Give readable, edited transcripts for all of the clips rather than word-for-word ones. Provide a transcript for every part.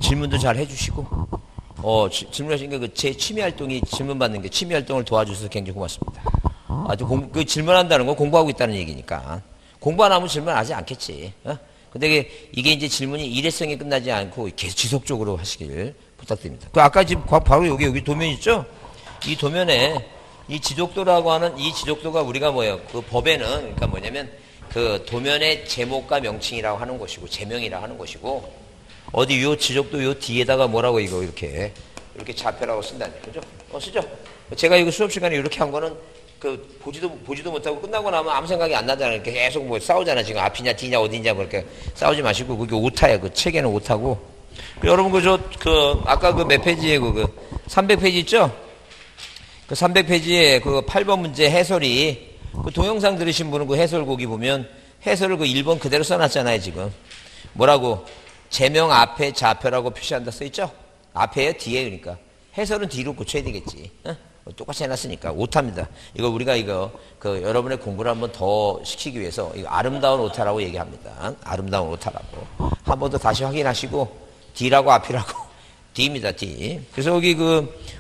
질문도 잘 해주시고, 질문하신 게 제 취미 활동이 질문 받는 게 취미 활동을 도와주셔서 굉장히 고맙습니다. 아주 그 질문한다는 건 공부하고 있다는 얘기니까. 공부 안 하면 질문하지 않겠지. 근데 이게 이제 질문이 일회성이 끝나지 않고 계속 지속적으로 하시길 부탁드립니다. 그 아까 지금 바로 여기 도면 있죠? 이 도면에 이 지속도라고 하는 이 지속도가 우리가 뭐예요? 그 법에는 그러니까 뭐냐면 그 도면의 제목과 명칭이라고 하는 것이고 제명이라고 하는 것이고 어디 요 지속도 요 뒤에다가 뭐라고 이거 이렇게 좌표라고 쓴다네. 그죠? 쓰죠? 제가 이거 수업 시간에 이렇게 한 거는 그 보지도 못하고 끝나고 나면 아무 생각이 안 나잖아요. 계속 뭐 싸우잖아. 지금 앞이냐 뒤냐 어디냐 뭐 이렇게 싸우지 마시고 그게 오타야. 그 책에는 오타고. 여러분 아까 그 몇 페이지에 그 300페이지 있죠? 그 300페이지에 그 8번 문제 해설이 그 동영상 들으신 분은 그 해설곡이 보면 해설을 그 1번 그대로 써놨잖아요. 지금 뭐라고 제명 앞에 좌표라고 표시한다 써있죠? 앞에요 뒤에. 그러니까 해설은 뒤로 고쳐야 되겠지. 똑같이 해놨으니까 오타입니다. 이거 우리가 그 여러분의 공부를 한번 더 시키기 위해서 이거 아름다운 오타라고 얘기합니다. 아름다운 오타라고 한 번 더 다시 확인하시고 D라고 앞이라고 D입니다. D. 그래서 여기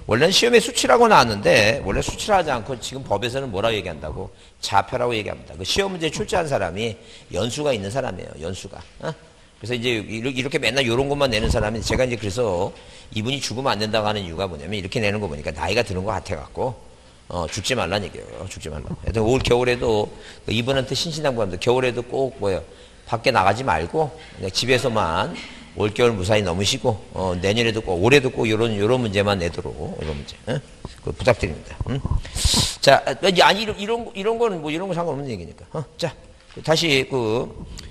원래는 시험에 수치라고 나왔는데 원래 수치를 하지 않고 지금 법에서는 뭐라고 얘기한다고 좌표라고 얘기합니다. 그 시험 문제 출제한 사람이 연수가 있는 사람이에요. 연수가. 그래서 이제 이렇게 맨날 이런 것만 내는 사람이 제가 이제 그래서 이분이 죽으면 안 된다고 하는 이유가 뭐냐면 이렇게 내는 거 보니까 나이가 드는 것 같아갖고 죽지 말라는 얘기예요. 죽지 말라고. 하여튼 올 겨울에도 이분한테 신신당부합니다. 겨울에도 꼭 밖에 나가지 말고 그냥 집에서만 올겨울 무사히 넘으시고 내년에도 꼭 올해도 꼭 요런 문제만 내도록 이런 문제 그거 부탁드립니다. 자, 아니 이런 거는 뭐 이런 거 상관없는 얘기니까. 자, 다시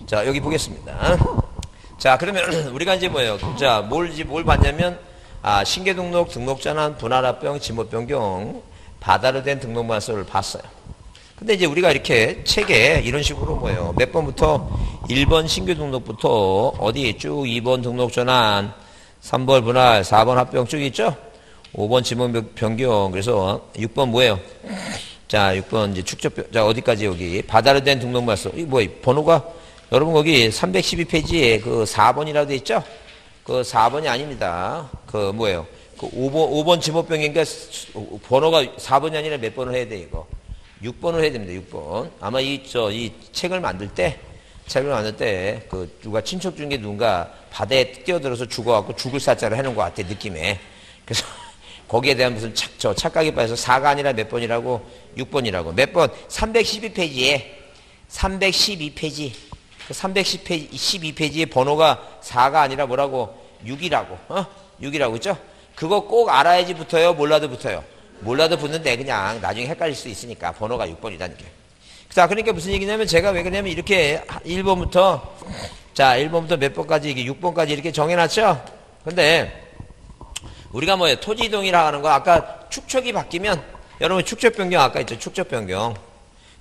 자 여기 보겠습니다. 자, 그러면 우리가 이제 자, 뭘 봤냐면 신계 등록, 등록전환, 분할합병, 지못 변경, 바다로 된 등록만서를 봤어요. 근데 이제 우리가 이렇게 책에 이런 식으로 몇 번부터 1번 신규 등록부터 어디 쭉 2번 등록전환, 3번 분할, 4번 합병 쭉 있죠? 5번 지목 변경. 그래서 6번 뭐예요? 자, 6번 이제 자, 어디까지 여기 바다로 된 등록만서. 이 번호가 여러분 거기 312페이지에 그 4번이라고 돼 있죠? 그 4번이 아닙니다. 그 5번 지목병인가 번호가 4번이 아니라 몇 번을 해야 돼, 이거? 6번을 해야 됩니다, 6번. 아마 이 책을 만들 때, 누가 친척 중에 누군가 바다에 뛰어들어서 죽어갖고 죽을 사자를 해놓은 것 같아, 느낌에. 그래서 거기에 대한 무슨 착각에 빠져서 4가 아니라 몇 번이라고? 6번이라고. 몇 번? 312페이지에, 312페이지. 312페이지의 번호가 4가 아니라 뭐라고? 6이라고. 6이라고 있죠? 그거 꼭 알아야지 붙어요? 몰라도 붙어요? 몰라도 붙는데 그냥 나중에 헷갈릴 수 있으니까 번호가 6번이다니까. 자, 그러니까 무슨 얘기냐면 제가 왜 그러냐면 이렇게 1번부터 몇 번까지 이게 6번까지 이렇게 정해놨죠? 근데 우리가 토지 이동이라 하는 거 아까 축척이 바뀌면 여러분 축척 변경 아까 있죠? 축척 변경.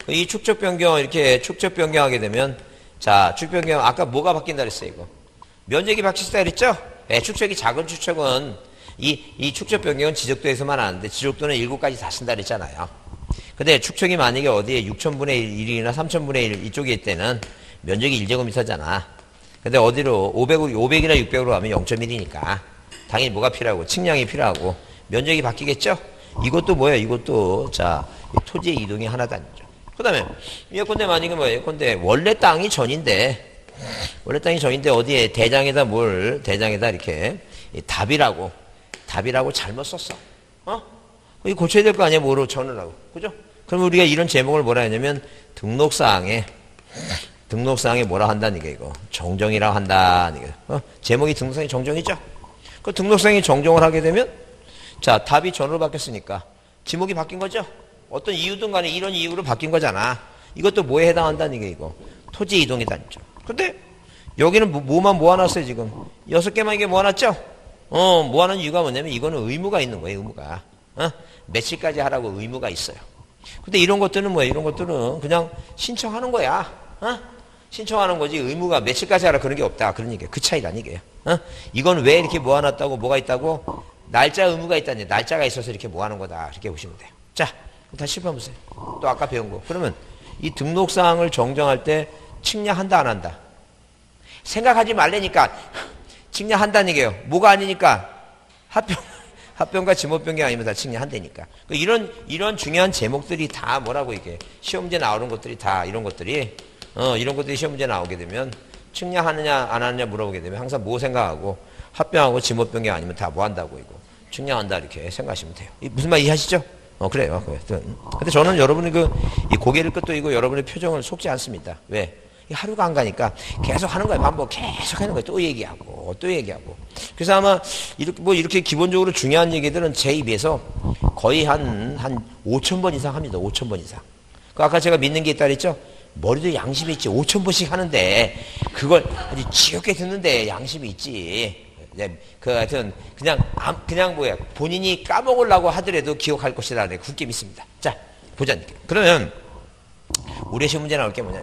이 축척 변경 이렇게 축척 변경하게 되면 자, 축척 변경 아까 뭐가 바뀐다 그랬어요, 이거? 면적이 바뀌었다 그랬죠? 네, 축척이 작은 축척은 이 축척 변경은 지적도에서만 하는데 지적도는 7가지 다 쓴다 그랬잖아요. 근데 축척이 만약에 어디에 6,000분의 1이나 3,000분의 1 이쪽에 있을 때는 면적이 1제곱미터잖아. 근데 어디로 500이나 600으로 가면 0.1이니까 당연히 뭐가 필요하고 측량이 필요하고 면적이 바뀌겠죠? 이것도 뭐예요? 이것도 자, 토지의 이동이 하나도 아니죠. 그 다음에 예컨대 만약에 예컨대 원래 땅이 전인데 어디에 대장에다 이렇게 답이라고 잘못 썼어. 이거 고쳐야 될 거 아니야, 뭐로 전을 하고. 그죠? 그럼 우리가 이런 제목을 뭐라 하냐면, 등록사항에 뭐라 한다는 게 이거. 정정이라고 한다는 게. 제목이 등록사항이 정정이죠? 그 등록사항이 정정을 하게 되면, 자, 답이 전으로 바뀌었으니까, 지목이 바뀐 거죠? 어떤 이유든 간에 이런 이유로 바뀐 거잖아. 이것도 뭐에 해당한다는 게 이거. 토지 이동이다니죠. 근데, 여기는 뭐만 모아놨어요, 지금. 6개만 이게 모아놨죠? 모아놓은 이유가 뭐냐면 이거는 의무가 있는 거예요, 의무가. 며칠까지 하라고 의무가 있어요. 근데 이런 것들은 뭐예요? 이런 것들은 그냥 신청하는 거야. 신청하는 거지 의무가 며칠까지 하라 그런 게 없다. 그런 얘기예요. 그 차이란 얘기예요. 이건 왜 이렇게 모아놨다고 뭐가 있다고? 날짜 의무가 있다니. 날짜가 있어서 이렇게 모아놓은 거다. 이렇게 보시면 돼요. 자, 다시 짚어보세요. 또 아까 배운 거. 그러면 이 등록사항을 정정할 때 측량한다 안 한다? 생각하지 말라니까. 측량한다는 얘기예요. 뭐가 아니니까? 합병과 지목 변경 아니면 다 측량한다니까. 이런 중요한 제목들이 다 뭐라고 이게 시험 문제 나오는 것들이 다 이런 것들이 시험 문제 나오게 되면 측량하느냐 안 하느냐 물어보게 되면 항상 뭐 생각하고 합병하고 지목 변경 아니면 다 뭐 한다고 이거 측량한다 이렇게 생각하시면 돼요. 무슨 말 이해하시죠? 그래요. 근데 저는 여러분이 이 고개를 끄덕이고 여러분의 표정을 속지 않습니다. 왜? 하루가 안 가니까 계속 하는 거예요. 반복 계속 하는 거예요. 또 얘기하고. 그래서 아마 이렇게 기본적으로 중요한 얘기들은 제 입에서 거의 한 5,000번 이상 합니다. 5,000번 이상. 아까 제가 믿는 게 있다 그랬죠? 머리도 양심이 있지. 5,000번씩 하는데 그걸 아주 지겹게 듣는데 양심이 있지. 하여튼 그냥 뭐야 본인이 까먹으려고 하더라도 기억할 것이다. 내가 굳게 믿습니다. 자 보자. 그러면 우리의 시험 문제 나올 게 뭐냐?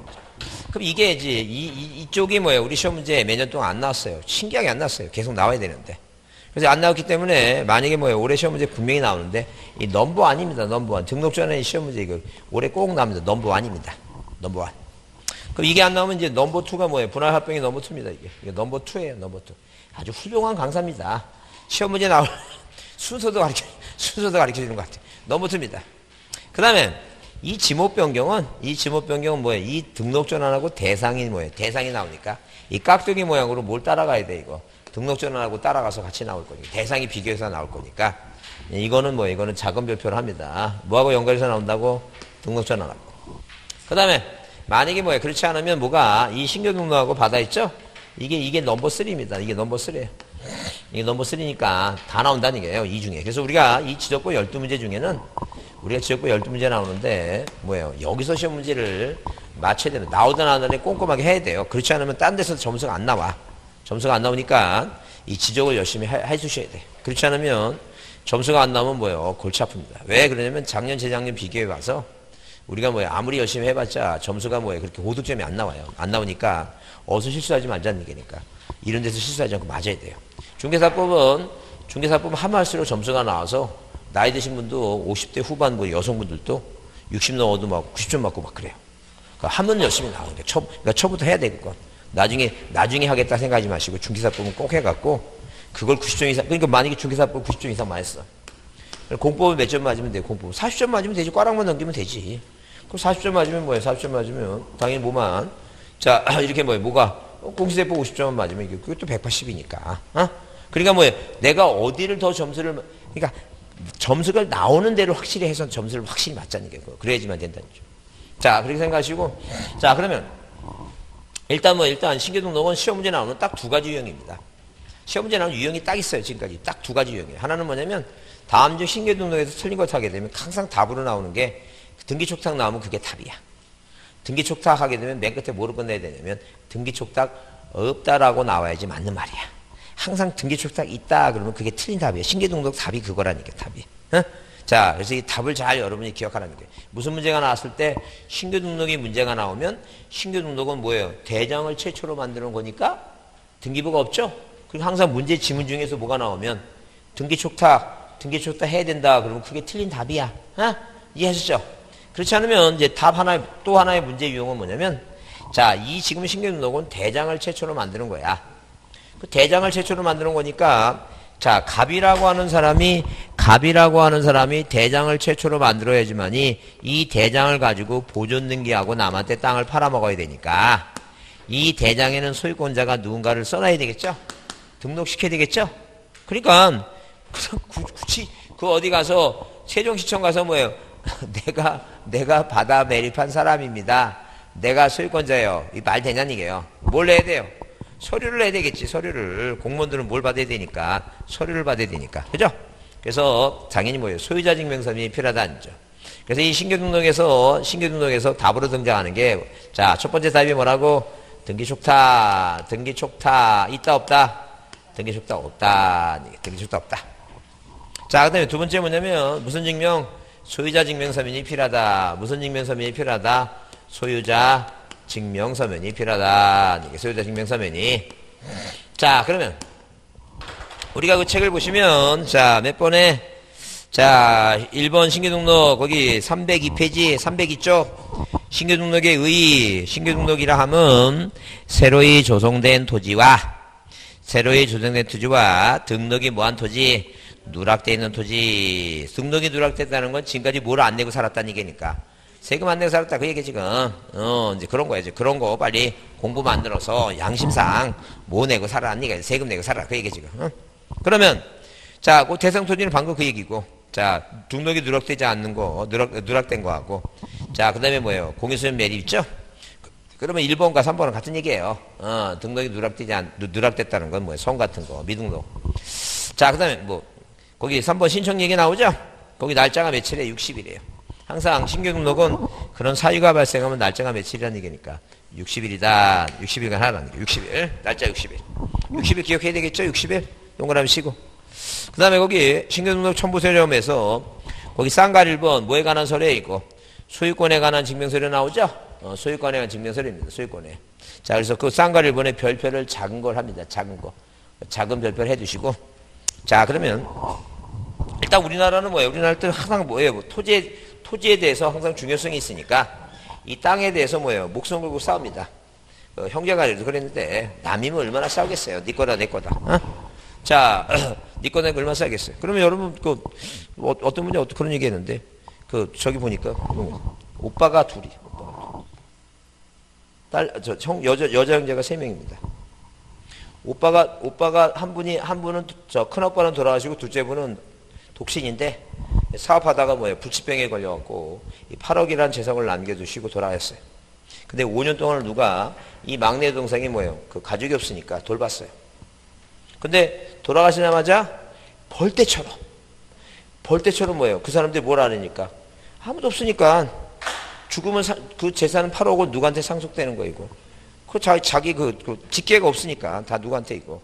그럼 이게 이제 이쪽이 뭐예요? 우리 시험 문제 몇 년 동안 안 나왔어요. 신기하게 안 나왔어요. 계속 나와야 되는데. 그래서 안 나왔기 때문에 만약에 뭐예요? 올해 시험 문제 분명히 나오는데 이 넘버 아닙니다. 넘버 원. 등록 전에 시험 문제 이거 올해 꼭 나옵니다. 넘버 원입니다. 넘버 원. 그럼 이게 안 나오면 이제 넘버 투가 뭐예요? 분할 합병이 넘버 투입니다. 이게 넘버 투예요. 넘버 투. 아주 훌륭한 강사입니다. 시험 문제 나올 순서도 가르쳐 주는 것 같아요. 넘버 투입니다. 그 다음에 이 지목 변경은 뭐예요? 이 등록 전환하고 대상이 뭐예요? 대상이 나오니까 이 깍두기 모양으로 뭘 따라가야 돼 이거. 등록 전환하고 따라가서 같이 나올 거니까 대상이 비교해서 나올 거니까 이거는 뭐예요? 이거는 작은 별표를 합니다. 뭐하고 연결해서 나온다고? 등록 전환하고. 그 다음에 만약에 뭐예요? 그렇지 않으면 뭐가 이 신규 등록하고 받아 있죠? 이게 넘버 3입니다. 이게 넘버 3예요. 이게 넘버 3니까 다 나온다는 얘기예요. 이 중에. 그래서 우리가 이 지적고 12문제 중에는 우리가 지적고 12문제 나오는데 뭐예요? 여기서 시험 문제를 맞춰야 되는 나오든 안 나오든 꼼꼼하게 해야 돼요. 그렇지 않으면 딴 데서 점수가 안 나와. 점수가 안 나오니까 이 지적을 열심히 해주셔야 돼. 그렇지 않으면 점수가 안 나오면 뭐예요? 골치 아픕니다. 왜 그러냐면 작년 재작년 비교해 봐서 우리가 뭐예요? 아무리 열심히 해봤자 점수가 뭐예요? 그렇게 고득점이 안 나와요. 안 나오니까 어서 실수하지 말자는 얘기니까 이런 데서 실수하지 않고 맞아야 돼요. 중개사법은 하면 할수록 점수가 나와서 나이 드신 분도 50대 후반부 여성분들도 60 넘어도 막 90점 맞고 막 그래요. 그러니까 하면 열심히 나오는 게 그러니까 처부터 해야 되겠고 나중에 하겠다 생각하지 마시고 중개사법은 꼭 해갖고 그걸 90점 이상 그러니까 만약에 중개사법 90점 이상 맞았어. 공법은 몇 점 맞으면 돼? 공법 40점 맞으면 되지. 꽈락만 넘기면 되지. 그럼 40점 맞으면 뭐예요? 40점 맞으면 당연히 뭐만 자 이렇게 뭐가 공시대법 50점만 맞으면 그것도 180이니까 그러니까 뭐예요? 내가 어디를 더 그러니까 점수가 나오는 대로 확실히 해서 점수를 확실히 맞자는 게 그래야지만 된다는 거죠. 자 그렇게 생각하시고 자 그러면 일단 신규 등록은 시험 문제 나오는 딱 두 가지 유형입니다. 시험 문제 나오는 유형이 딱 있어요. 지금까지 딱 두 가지 유형이에요. 하나는 뭐냐면 다음 주 신규 등록에서 틀린 걸 하게 되면 항상 답으로 나오는 게 등기촉탁 나오면 그게 답이야. 등기촉탁 하게 되면 맨 끝에 뭐로 끝내야 되냐면 등기촉탁 없다라고 나와야지 맞는 말이야. 항상 등기촉탁 있다 그러면 그게 틀린 답이에요. 신규 등록 답이 그거라니까 답이. 자 그래서 이 답을 잘 여러분이 기억하라는 거예요. 무슨 문제가 나왔을 때 신규 등록이 문제가 나오면 신규 등록은 뭐예요? 대장을 최초로 만드는 거니까 등기부가 없죠? 그리고 항상 문제 지문 중에서 뭐가 나오면 등기촉탁 해야 된다 그러면 그게 틀린 답이야. 이해하셨죠? 그렇지 않으면 이제 또 하나의 문제 유형은 뭐냐면 자, 이 지금 신규 등록은 대장을 최초로 만드는 거야. 그 대장을 최초로 만드는 거니까 자, 갑이라고 하는 사람이 대장을 최초로 만들어야지만이 이 대장을 가지고 보존 등기하고 남한테 땅을 팔아먹어야 되니까 이 대장에는 소유권자가 누군가를 써놔야 되겠죠? 등록시켜야 되겠죠? 그러니까 굳이 어디 가서 세종시청 가서 뭐예요? 내가 바다 매립한 사람입니다. 내가 소유권자예요. 이 말 되냐는 얘기예요. 뭘 내야 돼요? 서류를 내야 되겠지. 서류를. 공무원들은 뭘 받아야 되니까 서류를 받아야 되니까. 그죠? 그래서 당연히 뭐예요? 소유자 증명서명이 필요하다는 거죠. 그래서 이 신규 등록에서 답으로 등장하는 게 자, 첫 번째 답이 뭐라고? 등기촉탁 있다 없다? 등기촉탁 없다. 등기촉탁 없다. 자, 그다음에 두 번째 뭐냐면 무슨 증명? 소유자 증명서면이 필요하다. 무슨 증명서면이 필요하다? 소유자 증명서면이 필요하다. 이게 소유자 증명서면이. 자, 그러면 우리가 그 책을 보시면 자, 몇 번에 자, 1번 신규등록 거기 302페이지 302쪽 신규등록의 의의 신규등록이라 함은 새로이 조성된 토지와 새로이 조정된 토지와 등록이 뭐한 토지, 누락되어 있는 토지. 등록이 누락됐다는 건 지금까지 뭘 안 내고 살았다는 얘기니까. 세금 안 내고 살았다 그 얘기 지금. 이제 그런 거야. 이제 그런 거 빨리 공부 만들어서 양심상 뭐 내고 살았니? 세금 내고 살아 그 얘기 지금. 그러면 자, 그 대상 토지는 방금 그 얘기고. 자, 등록이 누락되지 않는 거, 누락된 거하고. 자, 그 다음에 뭐예요? 공유소유 매립 있죠? 그러면 1번과 3번은 같은 얘기예요. 등록이 누락됐다는 건 뭐예요? 성 같은 거, 미등록. 자, 그 다음에 뭐, 거기 3번 신청 얘기 나오죠? 거기 날짜가 며칠에 60일이에요. 항상 신규 등록은 그런 사유가 발생하면 날짜가 며칠이라는 얘기니까 60일이다. 60일간 하라는 게 60일. 날짜 60일. 60일 기억해야 되겠죠? 60일. 동그라미 치고. 그 다음에 거기 신규등록 첨부서점에서 거기 쌍갈 1번 뭐에 관한 서류에 있고 소유권에 관한 증명서류 나오죠? 소유권에 관한 증명서류입니다. 소유권에. 자, 그래서 그 쌍갈 1번에 별표를 작은 걸 합니다. 작은 거. 작은 별표를 해두시고. 자, 그러면 일단 우리나라는 뭐예요? 우리나라 때 항상 뭐예요? 뭐 토지에 대해서 항상 중요성이 있으니까 이 땅에 대해서 뭐예요? 목숨 걸고 싸웁니다. 형제간에도 그랬는데 남이면 얼마나 싸우겠어요? 네 거다 내 거다. 자, 네 거다 내 거 얼마나 싸우겠어요? 그러면 여러분 어떤 분이 그런 얘기했는데 저기 보니까 오빠가 둘이 여자 형제가 3명입니다. 오빠가 한 분은 큰 오빠는 돌아가시고 둘째 분은 독신인데 사업하다가 불치병에 걸려갖고 8억이라는 재산을 남겨두시고 돌아갔어요. 근데 5년 동안을 누가 이 막내 동생이 그 가족이 없으니까 돌봤어요. 근데 돌아가시자마자 벌떼처럼 그 사람들이 뭘 아느니까 아무도 없으니까 죽으면 그 재산은 8억은 누구한테 상속되는 거이고 자기 직계가 없으니까 다 누구한테 있고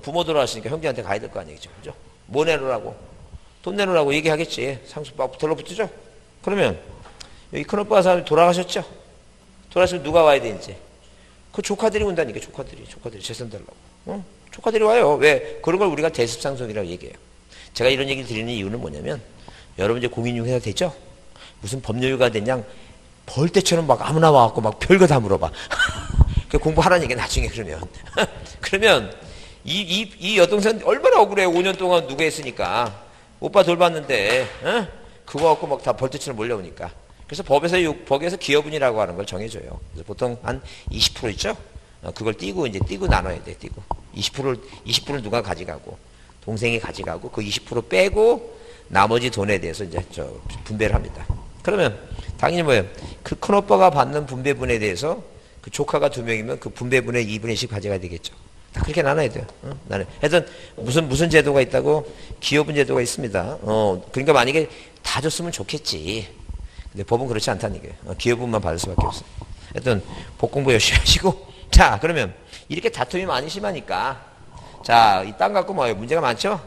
부모 돌아가시니까 형제한테 가야 될 거 아니겠죠. 그죠? 뭐 내놓으라고? 돈 내놓으라고 얘기하겠지. 상속받고 들러붙죠? 그러면 여기 큰오빠 사람이 돌아가셨죠? 돌아가시면 누가 와야 돼 이제? 그 조카들이 온다니까. 조카들이 재산 달라고. 조카들이 와요. 왜? 그런 걸 우리가 대습상속이라고 얘기해요. 제가 이런 얘기를 드리는 이유는 뭐냐면 여러분 이제 공인중개사 됐죠? 무슨 법률가 됐냐? 벌떼처럼 막 아무나 와갖고 막 별거 다 물어봐. 그 공부하라는 얘기 나중에 그러면 이 여동생 얼마나 억울해요. 5년 동안 누가 했으니까. 오빠 돌봤는데 그거 갖고 막 다 벌떼처럼 몰려오니까. 그래서 법에서 기여분이라고 하는 걸 정해줘요. 그래서 보통 한 20% 있죠? 그걸 띄고 나눠야 돼. 20%를 누가 가져가고 동생이 가져가고 그 20% 빼고 나머지 돈에 대해서 이제 분배를 합니다. 그러면 당연히 뭐예요? 그 큰오빠가 받는 분배분에 대해서 그 조카가 2명이면 그 분배분의 2분의 1씩 가져가야 되겠죠. 다 그렇게 나눠야 돼요. 하여튼 무슨 제도가 있다고? 기여분 제도가 있습니다. 그러니까 만약에 다 줬으면 좋겠지. 근데 법은 그렇지 않다는 얘기예요. 기여분만 받을 수밖에 없어요. 하여튼 법 공부 열심히 하시고. 자, 그러면 이렇게 다툼이 많이 심하니까 자, 이 땅 갖고 문제가 많죠?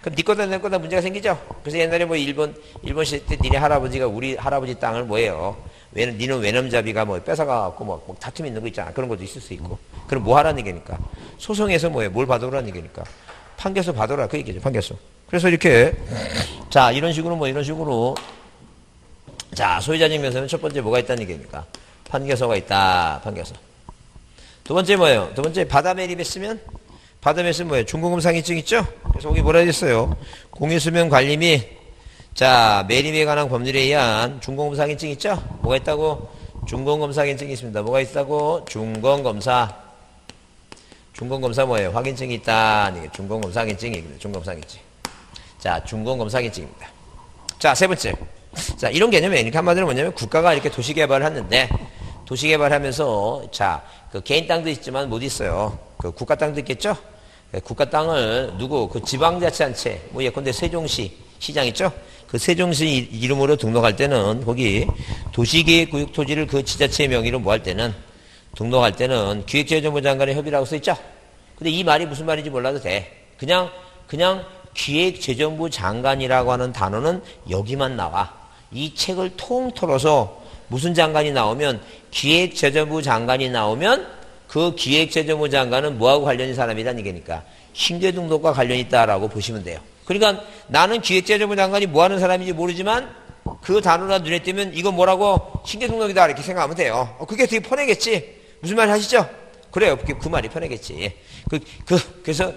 그럼 네 거다 내 거다 문제가 생기죠? 그래서 옛날에 일본 시대 때 니네 할아버지가 우리 할아버지 땅을 니는 외놈잡이가 뺏어가갖고 다툼 있는 거 있잖아. 그런 것도 있을 수 있고. 그럼 뭐 하라는 얘기니까? 소송에서 뭘 받아오라는 얘기니까? 판결서 받아오라. 그 얘기죠. 판결서. 그래서 이렇게, 자, 이런 식으로. 자, 소유자 증명서는 첫 번째 뭐가 있다는 얘기니까? 판결서가 있다. 판결서. 두 번째 뭐예요? 두 번째 바다 매립했으면 뭐예요? 중공검상인증 있죠? 그래서 거기 뭐라 했어요? 공유수명 관리 및 자, 매립에 관한 법률에 의한 중공검사인증 있죠? 뭐가 있다고? 중공검사인증이 있습니다. 뭐가 있다고? 중공검사 뭐예요? 확인증이 있다. 중공검사인증이거든요. 중공검사인증. 자, 중공검사인증입니다. 자, 세 번째. 자, 이런 개념이 이렇게 한마디로 뭐냐면 국가가 이렇게 도시개발을 하는데 도시개발하면서 자, 그 개인 땅도 있지만 못 있어요. 그 국가 땅도 있겠죠? 국가 땅을 그 지방자치단체, 예컨대 세종시 시장 있죠? 그 세종시 이름으로 등록할 때는 거기 도시계획구역 토지를 그 지자체의 명의로 등록할 때는 기획재정부 장관의 협의라고 써있죠? 근데 이 말이 무슨 말인지 몰라도 돼. 그냥 기획재정부 장관이라고 하는 단어는 여기만 나와. 이 책을 통틀어서 무슨 장관이 나오면 기획재정부 장관이 나오면 그 기획재정부 장관은 뭐하고 관련이 사람이라는 얘기니까 신규등록과 관련이 있다라고 보시면 돼요. 그러니까 나는 기획재정부 장관이 뭐하는 사람인지 모르지만 그 단어가 눈에 띄면 이건 뭐라고 신규등록이다 이렇게 생각하면 돼요. 그게 되게 뻔하겠지. 무슨 말 하시죠? 그래요. 그 말이 편하겠지. 그래서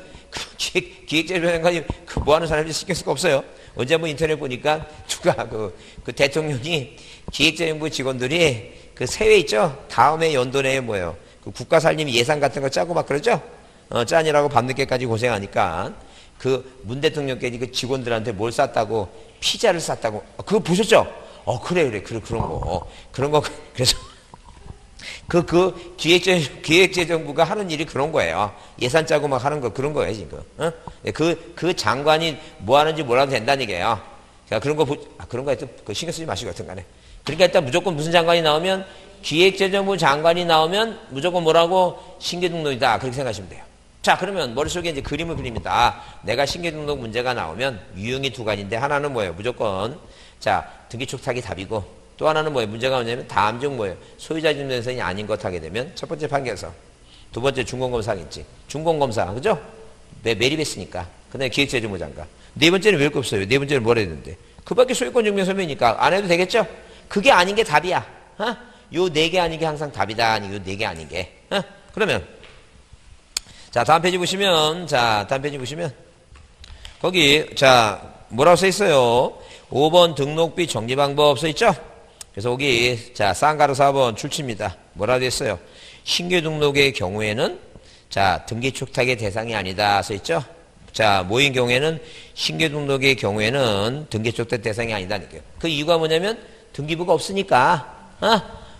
기획재정관이 뭐 하는 사람인지 신경 쓸 거 없어요. 언제 한번 인터넷 보니까 누가 그 대통령이 기획재정부 직원들이 그 세회 있죠? 다음에 연도내에 뭐예요? 그 국가살림 예산 같은 거 짜고 막 그러죠? 짜니라고 밤늦게까지 고생하니까 그 문 대통령께 그 직원들한테 뭘 쌌다고 피자를 쌌다고 그거 보셨죠? 그래 그런 거 그래서 기획재정부가 하는 일이 그런 거예요. 예산 짜고 막 하는 거 그런 거예요 지금. 그 장관이 뭐 하는지 몰라도 된다는 얘기예요. 자, 그런 거 하여튼 신경 쓰지 마시고 여튼 간에. 그러니까 일단 무조건 무슨 장관이 나오면 기획재정부 장관이 나오면 무조건 뭐라고 신규등록이다 그렇게 생각하시면 돼요. 자, 그러면 머릿속에 이제 그림을 그립니다. 내가 신규등록 문제가 나오면 유형이 두 가지인데 하나는 뭐예요? 무조건 자 등기촉탁이 답이고 또 하나는 뭐예요? 문제가 뭐냐면 다음 중 뭐예요? 소유자 증명서이 아닌 것 하게 되면 첫 번째 판결서, 두 번째 준공검사겠지. 준공검사 그죠? 매립했으니까. 그 다음에 기획재정부 장관. 네 번째는 왜 거 없어요? 네 번째는 뭘 해야 되는데? 그 밖에 소유권 증명서면이니까 안 해도 되겠죠? 그게 아닌 게 답이야. 요 네 개 아닌 게 항상 답이다. 요 네 개 아닌 게. 그러면 자 다음 페이지 보시면 거기 자 뭐라고 써 있어요? 5번 등록비 정리 방법 써 있죠? 그래서 거기 자 쌍가루 4번 출치입니다. 뭐라고 돼 있어요? 신규 등록의 경우에는 자 등기촉탁의 대상이 아니다 써 있죠? 자 모인 경우에는 신규 등록의 경우에는 등기촉탁 대상이 아니다는 거예요. 그 이유가 뭐냐면 등기부가 없으니까.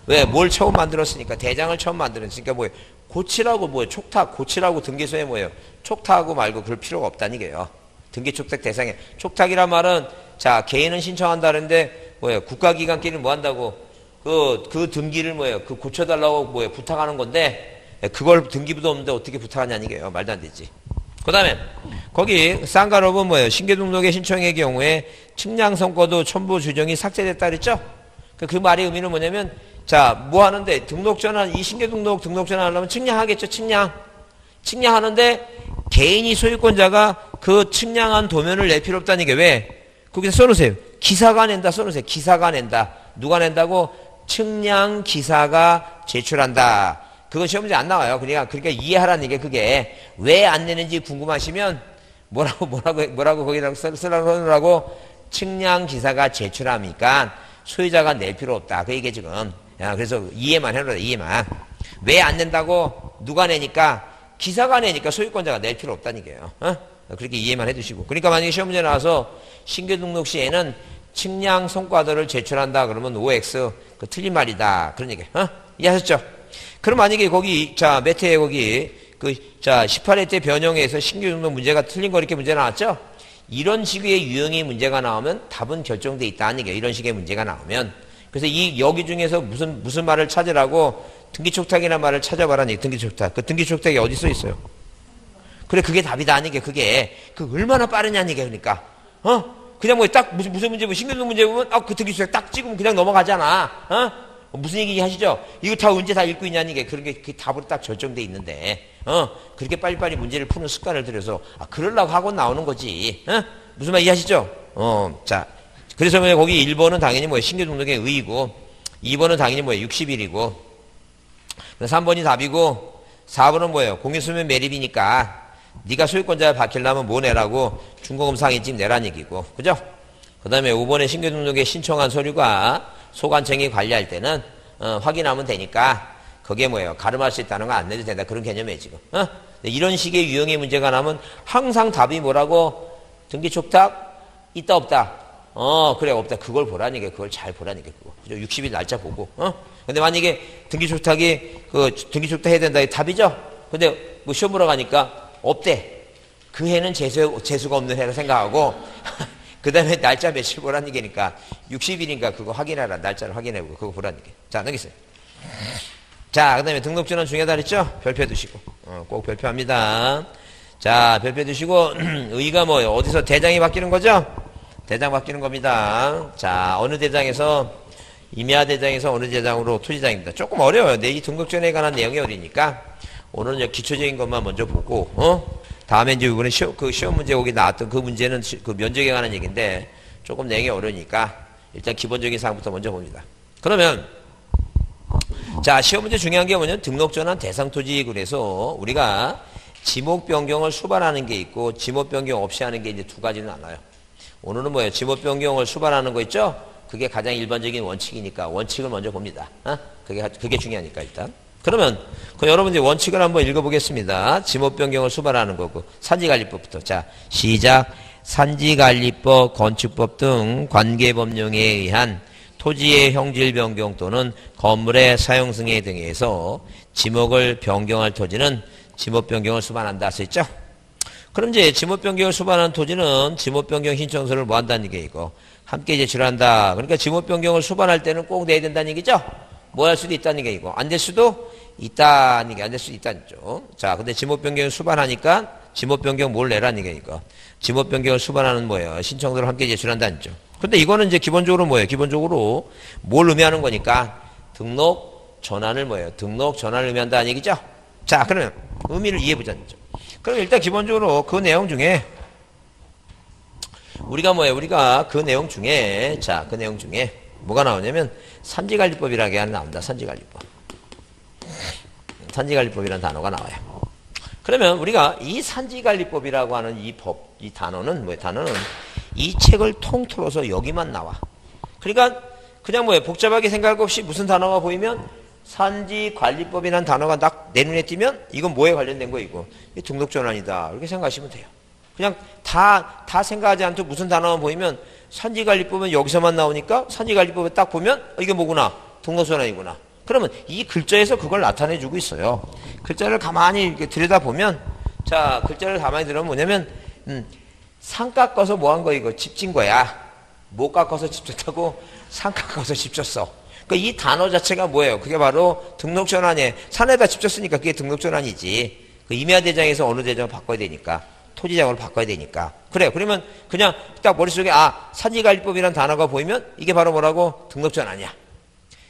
왜? 뭘 처음 만들었으니까. 대장을 처음 만들었으니까 뭐예요? 고치라고 뭐예요? 촉탁, 고치라고 등기소에 뭐예요? 촉탁하고 말고 그럴 필요가 없다는 게요. 등기촉탁 대상에. 촉탁이란 말은 자, 개인은 신청한다는데 뭐예요? 국가기관끼리 뭐 한다고? 그 등기를 뭐예요? 그 고쳐달라고 뭐예요? 부탁하는 건데 그걸 등기부도 없는데 어떻게 부탁하냐는 게요. 말도 안 되지. 그 다음에 거기 쌍가롭은 뭐예요? 신규등록의 신청의 경우에 측량성과도 첨부 규정이 삭제됐다 그랬죠? 그 말의 의미는 뭐냐면 자, 뭐 하는데 등록전환, 이 등록전환 하려면 측량하겠죠, 측량하는데 개인이 소유권자가 그 측량한 도면을 낼 필요 없다는 게 왜? 거기서 써놓으세요. 기사가 낸다 써놓으세요. 기사가 낸다. 누가 낸다고? 측량 기사가 제출한다. 그건 시험문제 안 나와요. 그러니까 이해하라는 게 그게 왜 안 내는지 궁금하시면 뭐라고 거기다가 쓰라고 측량 기사가 제출하니까 소유자가 낼 필요 없다. 그 얘기 지금. 그래서 이해만 해놓으라, 이해만. 왜 안 낸다고? 누가 내니까? 기사가 내니까 소유권자가 낼 필요 없다는 거예요. 그렇게 이해만 해두시고. 그러니까 만약에 시험 문제 나와서 신규 등록 시에는 측량 성과도를 제출한다. 그러면 OX. 그 틀린 말이다. 그런 얘기. 이해하셨죠? 그럼 만약에 거기, 자, 매트에 거기, 18회 때 변형해서 신규 등록 문제가 틀린 거 이렇게 문제 나왔죠? 이런 식의 유형의 문제가 나오면 답은 결정돼 있다는 얘기예요. 이런 식의 문제가 나오면. 그래서 여기 중에서 무슨 말을 찾으라고 등기촉탁이라는 말을 찾아봐라는 얘기. 등기촉탁. 그 등기촉탁이 어디 써 있어요? 그래, 그게 답이다. 하는 게 그게. 얼마나 빠르냐는 얘기야. 그러니까. 그냥 뭐 딱 무슨 문제, 신규등록 문제 보면 그 등기촉탁 딱 찍으면 그냥 넘어가잖아. 무슨 얘기 하시죠? 이거 다 언제 다 읽고 있냐는 게 그런 게 그 답으로 딱 결정돼 있는데, 그렇게 빨리빨리 문제를 푸는 습관을 들여서, 그러려고 하고 나오는 거지. 무슨 말 이해하시죠? 자. 그래서 거기 1번은 당연히 뭐예요? 신규 등록의 의의고, 2번은 당연히 뭐예요? 60일이고, 3번이 답이고, 4번은 뭐예요? 공유수면 매립이니까, 네가 소유권자를 밝히려면 뭐 내라고? 준공검사항인집 내라는 얘기고, 그죠? 그 다음에 5번에 신규 등록에 신청한 서류가 소관청이 관리할 때는 확인하면 되니까 그게 뭐예요? 가름할 수 있다는 거 안 내도 된다. 그런 개념이에요 지금. 이런 식의 유형의 문제가 나면 항상 답이 뭐라고? 등기촉탁 있다 없다? 그래 없다. 그걸 보라는 게 그걸 잘 보라는 게 그거. 그죠? 60일 날짜 보고. 근데 만약에 등기촉탁이 등기촉탁 해야 된다. 답이죠? 근데 뭐 시험 보러 가니까 없대. 그 해는 재수가 없는 해라 생각하고 그 다음에 날짜 며칠 보라는 얘기니까 60일인가 그거 확인하라. 날짜를 확인해보고 그거 보라는 얘기. 자, 넘기세요. 자, 그 다음에 등록전환 중요하다 그랬죠? 별표 두시고. 꼭 별표합니다. 자, 별표 두시고 의의가 뭐예요? 어디서 대장이 바뀌는 거죠? 대장 바뀌는 겁니다. 자, 어느 대장에서 임야 대장에서 어느 대장으로 토지장입니다. 조금 어려워요. 이 등록전에 관한 내용이 어리니까 오늘은 기초적인 것만 먼저 보고 다음에 이제 이번에 시험 문제 거기 나왔던 그 문제는 그 면적에 관한 얘기인데 조금 내용이 어려우니까 일단 기본적인 사항부터 먼저 봅니다. 그러면 자, 시험 문제 중요한 게 뭐냐면 등록전환 대상 토지. 그래서 우리가 지목 변경을 수반하는 게 있고 지목 변경 없이 하는 게 이제 두 가지는 나눠요. 오늘은 뭐예요? 지목 변경을 수반하는 거 있죠? 그게 가장 일반적인 원칙이니까 원칙을 먼저 봅니다. 그게 중요하니까 일단. 그러면 여러분 이제 원칙을 한번 읽어보겠습니다. 지목 변경을 수반하는 거고 산지관리법부터. 자, 시작. 산지관리법, 건축법 등 관계법령에 의한 토지의 형질 변경 또는 건물의 사용 승계 등에 의해서 지목을 변경할 토지는 지목 변경을 수반한다 했죠. 그럼 이제 지목 변경을 수반하는 토지는 지목 변경 신청서를 뭐 한다는 얘기고 함께 제출한다. 그러니까 지목 변경을 수반할 때는 꼭 내야 된다는 얘기죠. 뭐 할 수도 있다는 얘기고 안 될 수도 있다는 얘기, 안 될 수도 있다는 얘기죠. 자, 근데 지목 변경을 수반하니까 지목 변경 뭘 내라는 얘기니까 지목 변경을 수반하는 뭐예요? 신청서를 함께 제출한다는 얘기죠. 근데 이거는 이제 기본적으로 뭐예요? 기본적으로 뭘 의미하는 거니까 등록 전환을 뭐예요? 등록 전환을 의미한다는 얘기죠. 자, 그러면 의미를 이해해보자는 거죠. 그럼 일단 기본적으로 그 내용 중에 우리가 뭐예요? 우리가 그 내용 중에 자, 그 내용 중에 뭐가 나오냐면 산지관리법이라는 게 하나 나옵니다. 산지관리법. 산지관리법이라는 단어가 나와요. 그러면 우리가 이 산지관리법이라고 하는 이 단어는 뭐예요? 단어는 이 책을 통틀어서 여기만 나와. 그러니까 그냥 뭐예요? 복잡하게 생각할 것 없이 무슨 단어가 보이면 산지관리법이라는 단어가 딱 내 눈에 띄면 이건 뭐에 관련된 거이고 등록전환이다. 이렇게 생각하시면 돼요. 그냥 다 생각하지 않고 무슨 단어만 보이면 산지관리법은 여기서만 나오니까 산지관리법에 딱 보면 이게 뭐구나? 등록전환이구나. 그러면 이 글자에서 그걸 나타내주고 있어요. 글자를 가만히 이렇게 들여다보면 자, 글자를 가만히 들으면 뭐냐면 산 깎아서 뭐 한 거 이거 집 진 거야. 못 깎아서 집 졌다고 산 깎아서 집 졌어. 그러니까 이 단어 자체가 뭐예요? 그게 바로 등록전환이에요. 산에다 집 졌으니까 그게 등록전환이지. 그 임야 대장에서 어느 대장을 바꿔야 되니까. 토지장으로 바꿔야 되니까. 그래요. 그러면 그냥 딱 머릿속에 산지관리법이라는 단어가 보이면 이게 바로 뭐라고? 등록전환이야.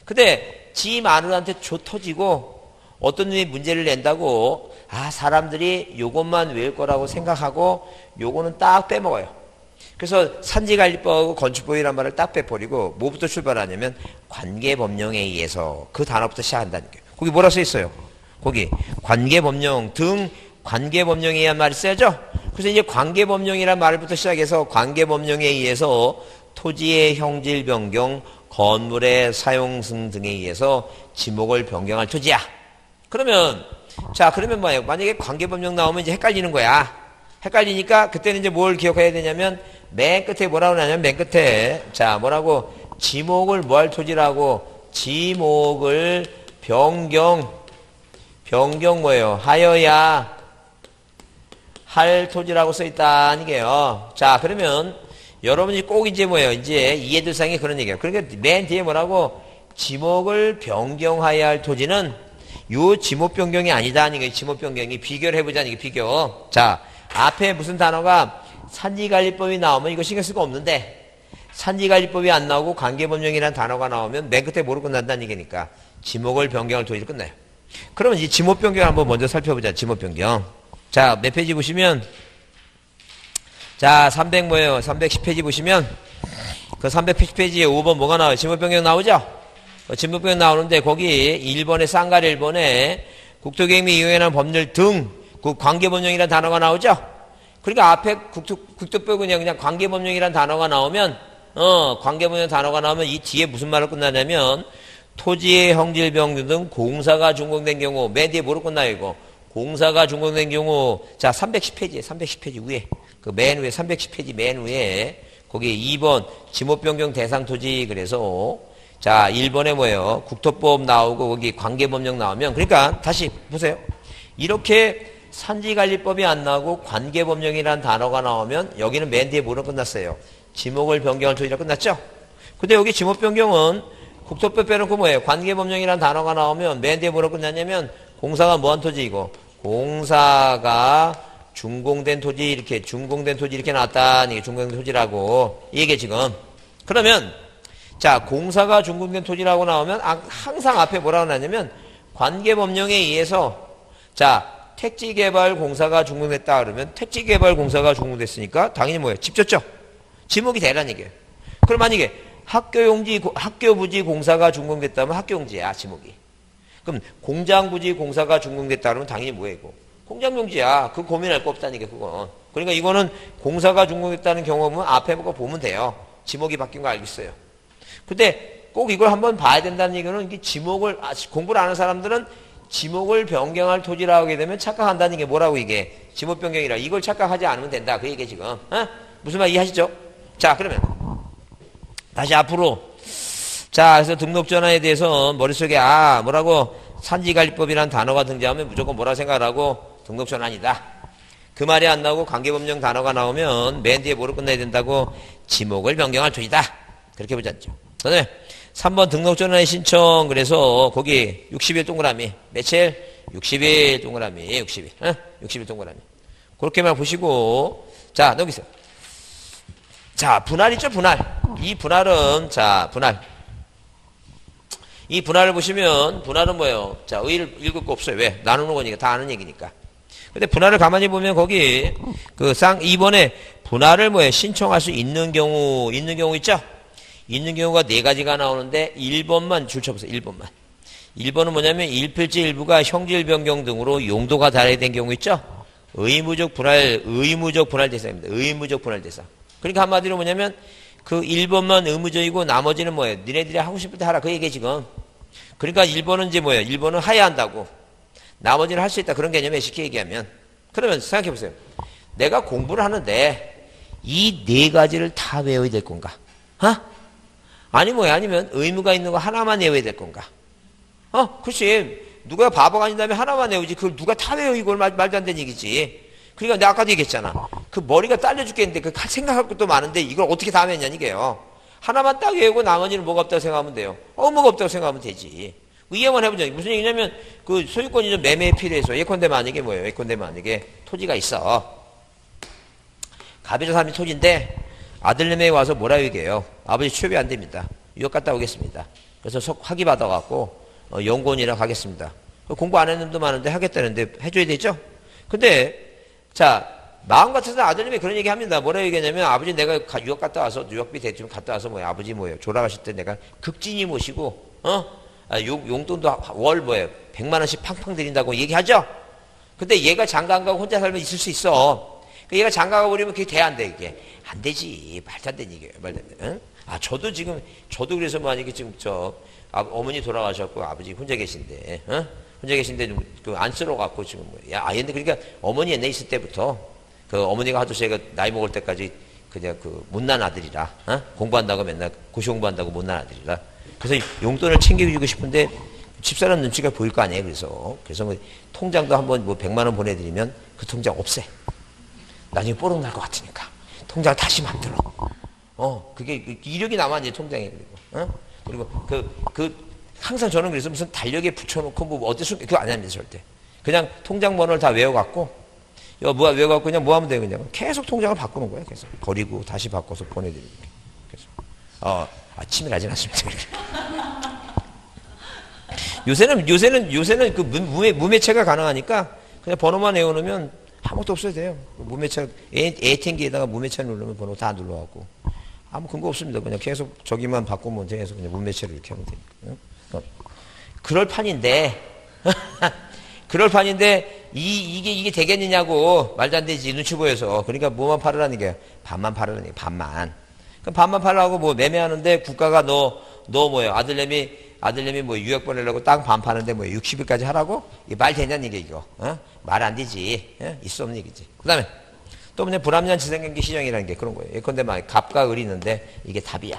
근데 지 마누라한테 줘 터지고 어떤 놈이 문제를 낸다고 사람들이 요것만 외울 거라고 생각하고 요거는 딱 빼먹어요. 그래서 산지관리법하고 건축법이란 말을 딱 빼버리고 뭐부터 출발하냐면 관계법령에 의해서 그 단어부터 시작한다는 거예요. 거기 뭐라 써 있어요? 거기 관계법령 등 관계법령에 의한 말이 써야죠. 그래서 이제 관계법령이란 말부터 시작해서 관계법령에 의해서 토지의 형질 변경, 건물의 사용승 등에 의해서 지목을 변경할 토지야. 그러면 뭐예요? 만약에 관계법령 나오면 이제 헷갈리는 거야. 헷갈리니까 그때는 이제 뭘 기억해야 되냐면 맨 끝에 뭐라고 하냐면 맨 끝에 자, 뭐라고? 지목을 뭐 할 토지라고? 지목을 변경 뭐예요? 하여야 할 토지라고 써 있다는 게요. 자, 그러면 여러분이 꼭 이제 뭐예요? 이제 이해들상에 그런 얘기예요. 그러니까 맨 뒤에 뭐라고? 지목을 변경하여야 할 토지는 요 지목 변경이 아니다는 게 지목 변경이 비교를 해보자는 게 비교. 자, 앞에 무슨 단어가 산지관리법이 나오면 이거 신경 쓸 거 없는데 산지관리법이 안 나오고 관계법령이라는 단어가 나오면 맨 끝에 뭐로 끝난다는 얘기니까 지목을 변경할 토지로 끝나요. 그러면 이 지목 변경 한번 먼저 살펴보자. 지목 변경. 자, 몇 페이지 보시면 자, 310페이지 보시면 그 310페이지에 5번 뭐가 나와요? 지목 변경 나오죠? 지목 변경 나오는데 거기 1번에 쌍가리 1번에 국토계획 및 이용에 관한 법률 등 그 관계법령이라는 단어가 나오죠? 그러니까 앞에 국토법 그냥 관계법령이라는 단어가 나오면 관계법령 단어가 나오면 이 뒤에 무슨 말로 끝나냐면 토지의 형질 변경 등 공사가 준공된 경우 맨 뒤에 뭐로 끝나요 이거? 공사가 준공된 경우 자 310페이지 위에 그 맨 위에 310페이지 맨 위에 거기 2번 지목 변경 대상 토지 그래서 자 1번에 뭐예요? 국토법 나오고 거기 관계법령 나오면 그러니까 다시 보세요. 이렇게 산지관리법이 안 나오고 관계법령이라는 단어가 나오면 여기는 맨 뒤에 뭐로 끝났어요? 지목을 변경할 토지로 끝났죠? 근데 여기 지목 변경은 국토법 빼놓고 뭐예요? 관계법령이라는 단어가 나오면 맨 뒤에 뭐로 끝났냐면 공사가 뭐한 토지이고 공사가 준공된 토지 이렇게 나왔다니 준공된 토지라고 이게 지금 그러면 자 공사가 준공된 토지라고 나오면 항상 앞에 뭐라고 나냐면 관계법령에 의해서 자 택지개발 공사가 준공됐다 그러면 택지개발 공사가 준공됐으니까 당연히 뭐예요? 집 졌죠? 지목이 되라는 얘기예요. 그럼 만약에 학교 부지 공사가 준공됐다면 학교용지야 지목이. 그럼 공장부지 공사가 준공됐다 그러면 당연히 뭐예요, 이거? 공장용지야. 그 고민할 거 없다니까, 그건. 그러니까 이거는 공사가 준공됐다는 경험은 앞에 거 보면 돼요. 지목이 바뀐 거 알겠어요. 근데 꼭 이걸 한번 봐야 된다는 얘기는 이게 지목을, 공부를 아는 사람들은 지목을 변경할 토지라 하게 되면 착각한다는 게 뭐라고 이게? 지목 변경이라. 이걸 착각하지 않으면 된다. 그 얘기 지금. 어? 무슨 말 이해하시죠? 자, 그러면 다시 앞으로. 자, 그래서 등록전환에 대해서 머릿속에 뭐라고 산지관리법이라는 단어가 등장하면 무조건 뭐라 생각을 하고 등록전환이다. 그 말이 안 나오고 관계법령 단어가 나오면 맨 뒤에 뭐로 끝내야 된다고? 지목을 변경할 토지다. 그렇게 보자죠. 그다음에 3번 등록전환의 신청. 그래서 거기 60일 동그라미. 며칠? 60일 동그라미. 60일. 60일 동그라미. 그렇게만 보시고. 자, 넘기세요. 자, 분할 있죠, 분할. 이 분할은, 자, 분할. 이 분할을 보시면, 분할은 뭐예요? 자, 의의를 읽을 거 없어요. 왜? 나누는 거니까. 다 아는 얘기니까. 근데 분할을 가만히 보면 거기, 2번에 분할을 뭐예요? 신청할 수 있는 경우 있죠? 있는 경우가 4가지가 나오는데 1번만 줄쳐보세요. 1번만. 1번은 뭐냐면 일필지 일부가 형질 변경 등으로 용도가 달해된 경우 있죠? 의무적 분할 대상입니다. 의무적 분할 대상. 그러니까 한마디로 뭐냐면 그 1번만 의무적이고 나머지는 뭐예요? 니네들이 하고 싶을 때 하라. 그 얘기 지금. 그러니까 1번은 이제 뭐예요? 1번은 하야 한다고. 나머지는 할 수 있다. 그런 개념에 쉽게 얘기하면. 그러면 생각해 보세요. 내가 공부를 하는데 이 4가지를 다 외워야 될 건가? 아니면 의무가 있는 거 하나만 외워야 될 건가? 그렇지. 누가 바보가 아닌다면 하나만 외우지. 그걸 누가 다 외워, 이걸 말도 안 되는 얘기지. 그러니까 내가 아까도 얘기했잖아. 그 머리가 딸려 죽겠는데 그 생각할 것도 많은데 이걸 어떻게 다 외웠냐는 이게요. 하나만 딱 외우고 나머지는 뭐가 없다고 생각하면 돼요. 뭐가 없다고 생각하면 되지. 이해만 해보자. 무슨 얘기냐면 그 소유권이 좀 매매에 필요해서 예컨대 만약에 뭐예요? 예컨대 만약에 토지가 있어. 갑이라 사람이 토지인데 아들내미 와서 뭐라 얘기해요? 아버지 취업이 안 됩니다. 유학 갔다 오겠습니다. 그래서 학위 받아갖고 연구원이랑 가겠습니다. 공부 안 했는 놈도 많은데 하겠다는데 해줘야 되죠? 근데 자 마음 같아서 아들님이 그런 얘기 합니다. 뭐라 얘기하냐면 아버지 내가 유학 갔다 와서 유학비 대충 갔다 와서 뭐야 아버지 뭐예요? 졸업하실 때 내가 극진히 모시고 용돈도 월 뭐예요? 100만 원씩 팡팡 드린다고 얘기하죠? 근데 얘가 장가 안 가고 혼자 살면 있을 수 있어. 얘가 장가 가고 그러면 그게 돼 안 돼 이게? 안 되지. 말도 안 되는 얘기예요. 말도 안 돼. 응? 저도 그래서 만약에 지금 어머니 돌아가셨고 아버지 혼자 계신데, 혼자 계신데 그 안쓰러 갖고 지금 근데 그러니까 어머니 옛날에 있을 때부터 그 어머니가 하도 제가 나이 먹을 때까지 그냥 그 못난 아들이라, 공부한다고 맨날 고시 공부한다고 못난 아들이라. 그래서 용돈을 챙겨주고 싶은데 집사람 눈치가 보일 거 아니에요. 그래서 뭐 통장도 한번 뭐 100만 원 보내드리면 그 통장 없애. 나중에 뽀록 날 것 같으니까. 통장 다시 만들어. 그게 이력이 남아 이제 통장에 그리고 항상 저는 그래서 무슨 달력에 붙여놓고 뭐 어디서 그거 안 합니다 절대. 그냥 통장 번호를 다 외워갖고 외워갖고 그냥 뭐 하면 돼요 그냥 계속 통장을 바꾸는 거예요. 계속 버리고 다시 바꿔서 보내드리고. 그래서 치밀하진 않습니다. 요새는 그 무매체가 가능하니까 그냥 번호만 외워놓으면 아무것도 없어야 돼요. 무매차, 에이팅기에다가 무매차 누르면 번호 다 눌러갖고. 아무 근거 없습니다. 그냥 계속 저기만 바꾸면 돼서 그냥 무매차를 이렇게 하면 되니까. 그럴 판인데, 이게 되겠느냐고 말도 안 되지. 눈치 보여서. 그러니까 뭐만 팔으라는 게, 반만 팔으라는 게, 반만. 그럼 반만 팔라고 뭐 매매하는데 국가가 너 뭐예요? 아들내미 뭐 유학 보내려고 땅 반 파는데 뭐 60일까지 하라고? 이게 말 되냐는 얘기 이거. 말 안 되지. 있을 수 없는 얘기지. 그 다음에 또 뭐냐 불합리한 지상경기 시정이라는 게 그런 거예요. 예컨대 막 갑과 을이 있는데 이게 답이야.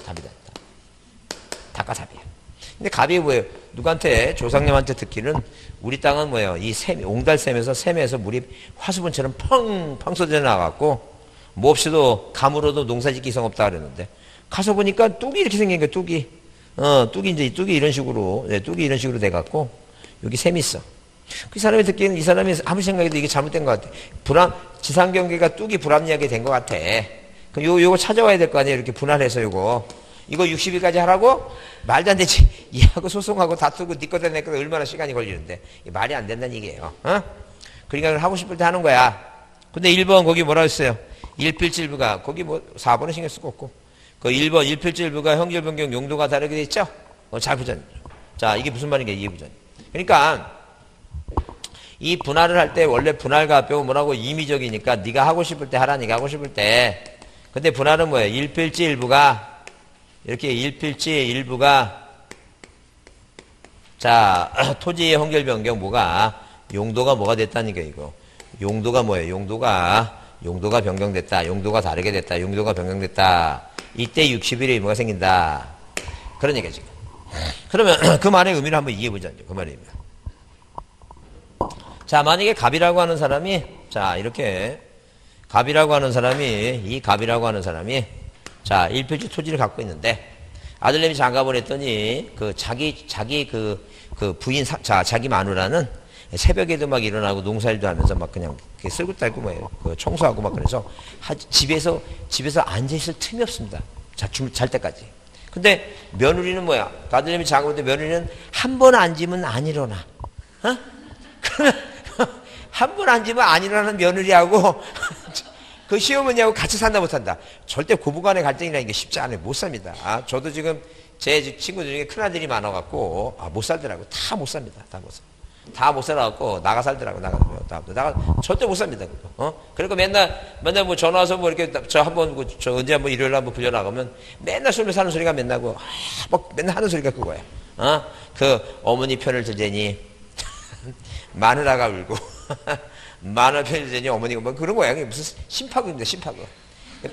답이다. 답과 답이야. 근데 갑이 뭐예요? 누구한테 조상님한테 듣기는 우리 땅은 뭐예요? 이 옹달샘에서 샘에서 물이 화수분처럼 펑펑 쏟아져 나가고 뭐 감으로도 농사짓기 성없다 그랬는데 가서 보니까 뚝이 이렇게 생긴 거야. 뚝이 이런 식으로 돼갖고 여기 샘이 있어. 그 사람이 듣기에는 이 사람이 아무리 생각해도 이게 잘못된 것 같아. 지상경계가 뚝이 불합리하게 된 것 같아. 그럼 요거 찾아와야 될 거 아니에요. 이렇게 분할해서 이거 60일까지 하라고? 말도 안 되지. 얘하고 소송하고 다투고 네 거다 내 거다 얼마나 시간이 걸리는데. 말이 안 된다는 얘기예요. 그러니까 하고 싶을 때 하는 거야. 근데 1번 거기 뭐라 했어요? 일필질부가 거기 뭐 4번은 신경 쓸 거 없고 그 1번 일필질부가 형질변경 용도가 다르게 돼 있죠? 잘 보자. 자, 이게 무슨 말인가 이해해보자. 그러니까 이 분할을 할 때 원래 분할과 합병은 뭐라고 임의적이니까 네가 하고 싶을 때 하라, 네가 하고 싶을 때. 근데 분할은 뭐예요? 일필지 일부가 이렇게 일필지 일부가 자 토지의 헌결 변경 뭐가 용도가 뭐가 됐다니까 이거. 용도가 뭐예요? 용도가 변경됐다. 용도가 다르게 됐다. 용도가 변경됐다. 이때 60일의 의무가 생긴다. 그런 얘기야 지금. 그러면 그 말의 의미를 한번 이해해보자. 그 말의 의미. 자, 만약에 갑이라고 하는 사람이, 자, 이렇게, 갑이라고 하는 사람이, 자, 일필지 토지를 갖고 있는데, 아들내미 장가보냈 했더니, 자기 부인, 자기 마누라는 새벽에도 막 일어나고 농사일도 하면서 막 그냥 쓸고 딸고 뭐예요. 청소하고 막 그래서, 집에서 앉아있을 틈이 없습니다. 잘 때까지. 근데 며느리는 뭐야? 아들내미 장가보낼 때 며느리는 한 번 앉으면 안 일어나. 어? 그러면, 한 번 앉으면 안 일어나는 며느리하고 그 시어머니하고 같이 산다 못한다. 절대 고부간의 갈등이라는 게 쉽지 않아요. 못 삽니다. 저도 지금 제 친구들 중에 큰아들이 많아갖고 못 살더라고. 다 못 삽니다. 다 못 살아갖고 나가 살더라고. 나가 절대 못 삽니다. 그러니까 맨날 뭐 전화 와서 뭐 이렇게 저 언제 한번 일요일 한번 불려 나가면 맨날 술을 사는 소리가 맨날 나고 막 맨날 하는 소리가 그거야. 그 어머니 편을 들자니 마누라가 울고 마누라 편을 들자니 어머니가 뭐 그런 거야. 무슨 심파구입니다. 심파구.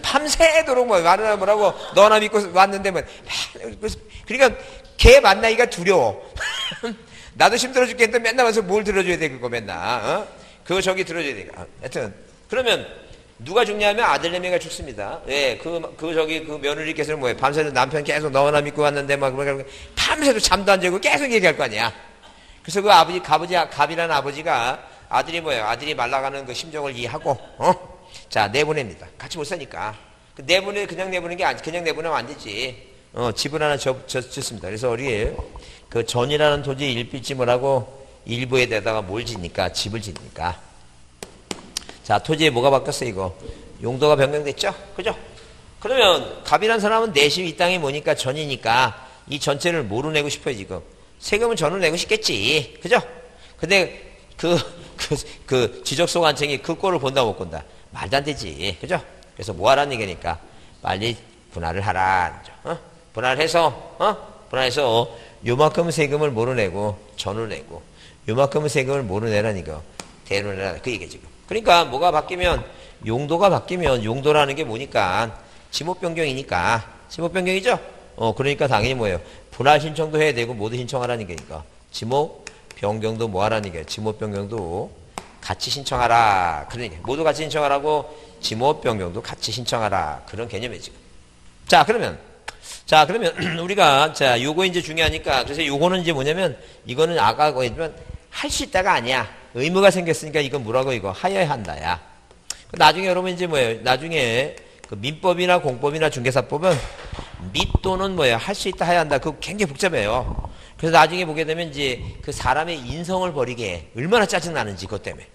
밤새도록 뭐 마누라 뭐라고 너나 믿고 왔는데 뭐 그러니까 걔 만나기가 두려워. 나도 힘들어 죽겠는데 맨날 와서 뭘 들어줘야 돼 그거 맨날 그거 저기 들어줘야 돼. 하여튼 그러면 누가 죽냐면 아들내미가 죽습니다. 예, 그 며느리께서는 뭐예요? 밤새도 남편 계속 너나 믿고 왔는데 막 밤새도 잠도 안 자고 계속 얘기할 거 아니야. 그래서 그 갑이라는 아버지가 아들이 뭐예요? 아들이 말라가는 그 심정을 이해하고 자 내보냅니다. 같이 못 사니까 그냥 내보내는 게 그냥 내보내면 안 되지. 집을 하나 짓습니다. 그래서 우리 그 전이라는 토지 일필지 뭐라고 일부에 대다가 뭘 짓니까 집을 짓니까. 자 토지에 뭐가 바뀌었어 이거? 용도가 변경됐죠? 그죠? 그러면 갑이라는 사람은 내심 이 땅이 뭐니까 전이니까 이 전체를 뭐로 내고 싶어요 지금? 세금은 전을 내고 싶겠지. 그죠? 근데 그 지적소관청이 그 꼴을 본다 못 본다. 말도 안 되지. 그죠? 그래서 뭐 하라는 얘기니까 빨리 분할을 하라. 분할해서 요만큼 세금을 뭐로 내고 전으로 내고 요만큼 세금을 뭐로 내라는 거 대로 내라. 그 얘기 지금. 그러니까 뭐가 바뀌면 용도가 바뀌면 용도라는 게 뭐니까 지목 변경이죠? 그러니까 당연히 뭐예요? 분할 신청도 해야 되고 모두 신청하라는 게니까 지목 변경도 뭐 하라는 게 지목 변경도 같이 신청하라. 그러니까 모두 같이 신청하라고 지목 변경도 같이 신청하라. 그런 개념이에요 지금. 자 그러면 우리가 요거 이제 중요하니까 그래서 요거는 이제 뭐냐면 이거는 아까 했지만 할 수 있다가 아니야. 의무가 생겼으니까 이건 뭐라고 이거 하여야 한다야. 나중에 여러분 이제 뭐예요? 나중에 그 민법이나 공법이나 중개사법은 밑도는 뭐예요? 할 수 있다 해야 한다. 그거 굉장히 복잡해요. 그래서 나중에 보게 되면 이제 그 사람의 인성을 버리게 해. 얼마나 짜증나는지 그것 때문에.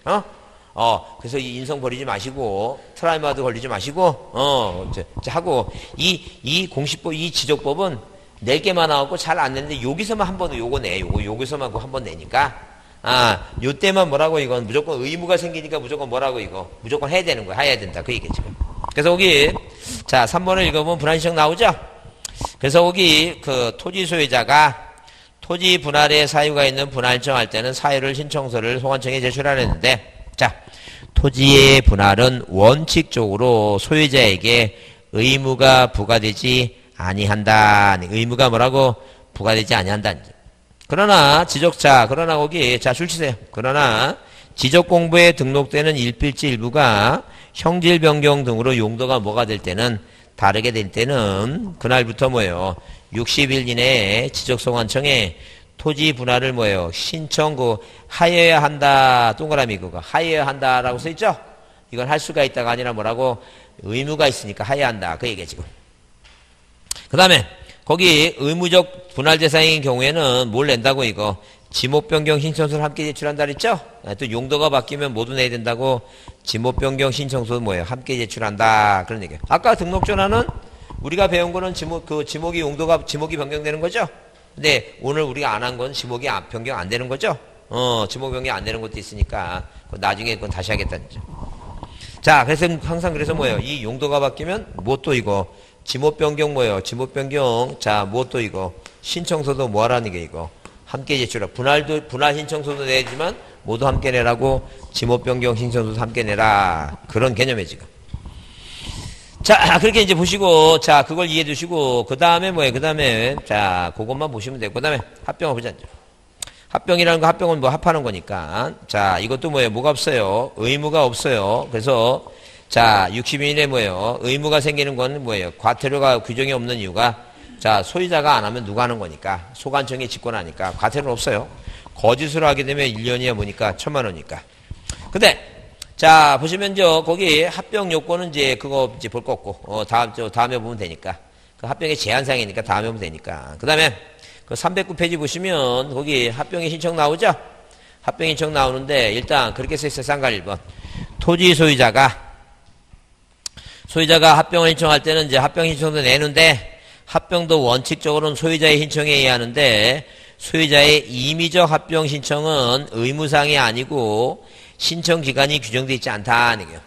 그래서 이 인성 버리지 마시고 트라우마도 걸리지 마시고 이제 하고 이 공시법 이 지적법은 낼 게만 나왔고 잘 안 내는데 여기서만 한 번 요거 내. 여기서만 한 번 내니까 요때만 뭐라고 이건 무조건 의무가 생기니까 무조건 뭐라고 이거 무조건 해야 되는 거야. 해야 된다. 그 얘기죠. 그래서 여기 자 3번을 읽어보면 분할신청 나오죠. 그래서 여기 그 토지 소유자가 토지 분할에 사유가 있는 분할 신청할 때는 사유를 신청서를 소관청에 제출하려는데 자 토지의 분할은 원칙적으로 소유자에게 의무가 부과되지 아니한다. 의무가 뭐라고 부과되지 아니한다. 그러나 그러나 거기 줄 치세요. 그러나 지적공부에 등록되는 일필지 일부가 형질 변경 등으로 용도가 뭐가 될 때는 다르게 될 때는 그날부터 뭐예요? 60일 이내에 지적소관청에 토지 분할을 뭐예요? 신청 하여야 한다. 동그라미 그거 하여야 한다라고 써 있죠? 이건 할 수가 있다가 아니라 뭐라고 의무가 있으니까 하여야 한다. 그 얘기야 지금. 그 다음에 거기 의무적 분할 대상인 경우에는 뭘 낸다고 이거 지목 변경 신청서를 함께 제출한다 그랬죠? 또 용도가 바뀌면 모두 내야 된다고 지목 변경 신청서 뭐예요? 함께 제출한다. 그런 얘기예요. 아까 등록전화는 우리가 배운 거는 지목이 변경되는 거죠? 근데 오늘 우리가 안 한 건 지목이 변경 안 되는 거죠? 지목 변경 안 되는 것도 있으니까 나중에 그건 다시 하겠다는 점. 자, 그래서 항상 그래서 뭐예요? 이 용도가 바뀌면 뭐 또 이거 지목 변경 뭐예요? 지목 변경. 자, 뭐 또 이거 신청서도 뭐 하라는 게 이거 함께 제출하. 분할 신청서도 내지만 모두 함께 내라고 지목 변경 신청서도 함께 내라. 그런 개념이에요, 지금. 자, 그렇게 이제 보시고, 자, 그걸 이해해 두시고, 그 다음에 뭐예요? 그 다음에, 자, 그것만 보시면 되고, 그 다음에 합병을 보자. 합병이라는 거, 합병은 뭐 합하는 거니까. 자, 이것도 뭐예요? 뭐가 없어요? 의무가 없어요. 그래서, 자, 60인에 뭐예요? 의무가 생기는 건 뭐예요? 과태료가 규정이 없는 이유가, 자, 소유자가 안 하면 누가 하는 거니까. 소관청이 직권하니까. 과태료는 없어요. 거짓으로 하게 되면 1년이야 뭐니까? 1,000만 원이니까. 근데, 자, 보시면 거기 합병 요건은 이제 그거 이제 볼 거 없고, 다음에 보면 되니까. 그 합병의 제한사항이니까 다음에 보면 되니까. 그 다음에 그 309페이지 보시면 거기 합병의 신청 나오죠? 합병 신청 나오는데 일단 그렇게 써있어요. 쌍갈 1번. 토지 소유자가 합병을 신청할 때는 이제 합병 신청도 내는데 합병도 원칙적으로는 소유자의 신청에 의해 하는데 소유자의 임의적 합병 신청은 의무사항이 아니고 신청 기간이 규정되어 있지 않다는 얘기예요.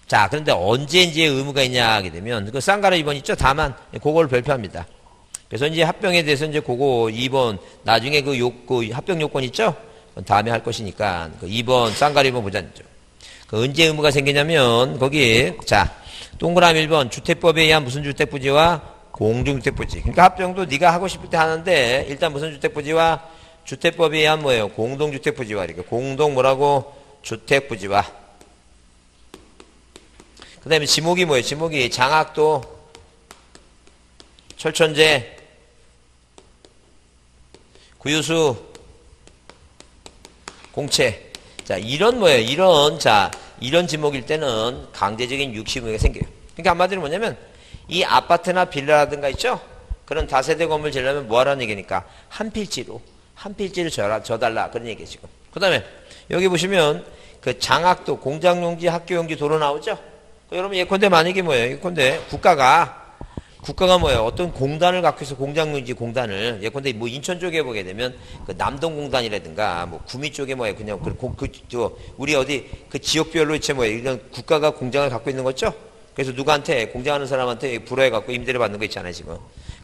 자, 그런데 언제 이제 의무가 있냐 하게 되면 그 쌍가루 2번 있죠? 다만 그걸 별표합니다. 그래서 이제 합병에 대해서 이제 그거 2번 나중에 그 합병 요건 있죠? 다음에 할 것이니까 그 2번 쌍가루 2번 보자죠. 그 언제 의무가 생기냐면 거기 자 동그라미 1번 주택법에 의한 무슨 주택부지와 공동주택부지. 그러니까 합병도 네가 하고 싶을 때 하는데 일단 무슨 주택부지와 주택법에 의한 뭐예요? 공동주택부지와 이렇게 공동 뭐라고? 주택부지와. 그 다음에 지목이 뭐예요? 지목이 장학도, 철천제, 구유수, 공채. 자, 이런 뭐예요? 이런 지목일 때는 강제적인 육식의무가 생겨요. 그러니까 한마디로 뭐냐면 이 아파트나 빌라라든가 있죠? 그런 다세대 건물 지으려면 뭐 하라는 얘기니까 한 필지를 줘달라. 그런 얘기예요, 지금. 그 다음에 여기 보시면 그 장학도, 공장용지, 학교용지, 도로 나오죠? 여러분 예컨대 만약에 뭐예요? 예컨대 국가가 뭐예요? 어떤 공단을 갖고 있어, 공장용지 공단을. 예컨대 뭐 인천 쪽에 보게 되면 그 남동공단이라든가 뭐 구미 쪽에 뭐예요? 그냥 우리 어디 그 지역별로 이제 뭐예요? 이런 국가가 공장을 갖고 있는 거죠? 그래서 누구한테 공장하는 사람한테 불허해 갖고 임대를 받는 거 있잖아요, 지금.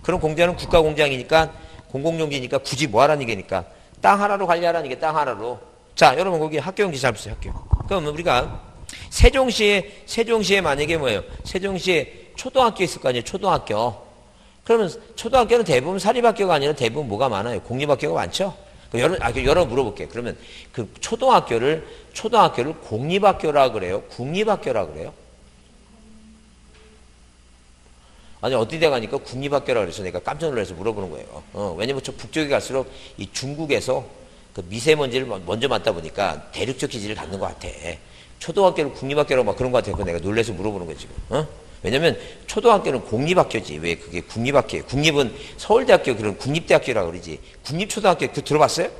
그런 공장은 국가 공장이니까 공공용지니까 굳이 뭐 하라는 얘기니까 땅 하나로 관리하라는 게 땅 하나로. 자, 여러분 거기 학교용지 잘 보세요, 학교. 그럼 우리가 세종시에 만약에 뭐예요? 세종시에 초등학교 있을 거 아니에요, 초등학교. 그러면 초등학교는 대부분 사립학교가 아니라 대부분 뭐가 많아요? 공립학교가 많죠? 여러분 물어볼게요. 그러면 그 초등학교를 공립학교라 그래요? 국립학교라 그래요? 아니, 어디 데 가니까 국립학교라 그래서 내가 깜짝 놀라서 물어보는 거예요. 왜냐면 저 북쪽에 갈수록 이 중국에서 그 미세먼지를 먼저 맡다 보니까 대륙적 기질을 갖는 것 같아. 초등학교를 국립학교라고 막 그런 것 같아서 내가 놀라서 물어보는 거지, 지금. 왜냐면 초등학교는 공립학교지. 왜 그게 국립학교예요? 국립은 서울대학교 그런 국립대학교라고 그러지. 국립초등학교 그거 들어봤어요?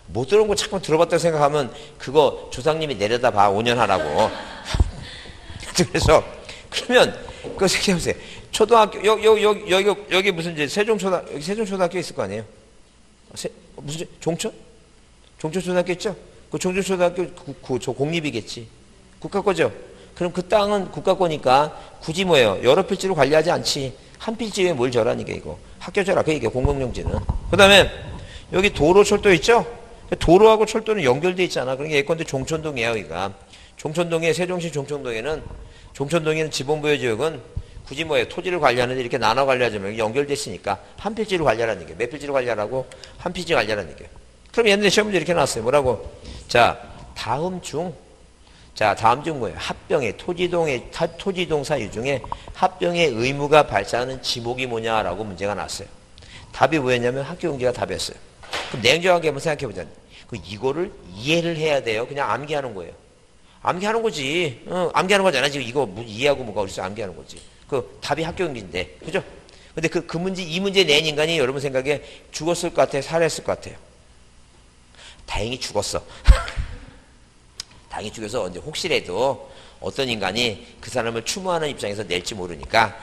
못 들어본 거 자꾸 들어봤다고 생각하면 그거 조상님이 내려다 봐. 5년 하라고. 그래서 그러면 그거 생각해보세요. 초등학교 여기 무슨 이제 세종초등학교 있을 거 아니에요? 무슨 종천초등학교 있죠? 그 종천초등학교 저 공립이겠지. 국가 거죠. 그럼 그 땅은 국가 거니까 굳이 뭐예요? 여러 필지로 관리하지 않지. 한 필지에 뭘 절하니 게 이거. 학교 절하. 그 이게 공공용지는. 그다음에 여기 도로 철도 있죠? 도로하고 철도는 연결돼 있잖아. 그러니까 예컨대 종천동이에요, 여기가. 세종시 종천동에는 지방부여 지역은 굳이 뭐예요? 토지를 관리하는데 이렇게 나눠 관리하자면 연결됐으니까 한 필지로 관리하라는 얘기예요. 몇 필지로 관리하라고? 한 필지 관리하라는 얘기예요. 그럼 옛날에 시험 문제 이렇게 나왔어요. 뭐라고? 자, 다음 중 뭐예요? 합병의 토지동 사유 중에 합병의 의무가 발생하는 지목이 뭐냐라고 문제가 나왔어요. 답이 뭐였냐면 학교용지가 답이었어요. 그럼 냉정하게 한번 생각해 보자. 이거를 이해를 해야 돼요. 그냥 암기하는 거예요. 암기하는 거지. 암기하는 거잖아. 지금 이거 이해하고 뭐가 어딨어? 암기하는 거지. 그 답이 학교용지인데, 그죠? 근데 이 문제 낸 인간이 여러분 생각에 죽었을 것 같아요? 살았을 것 같아요? 다행히 죽었어. 다행히 죽여서 이제 혹시라도 어떤 인간이 그 사람을 추모하는 입장에서 낼지 모르니까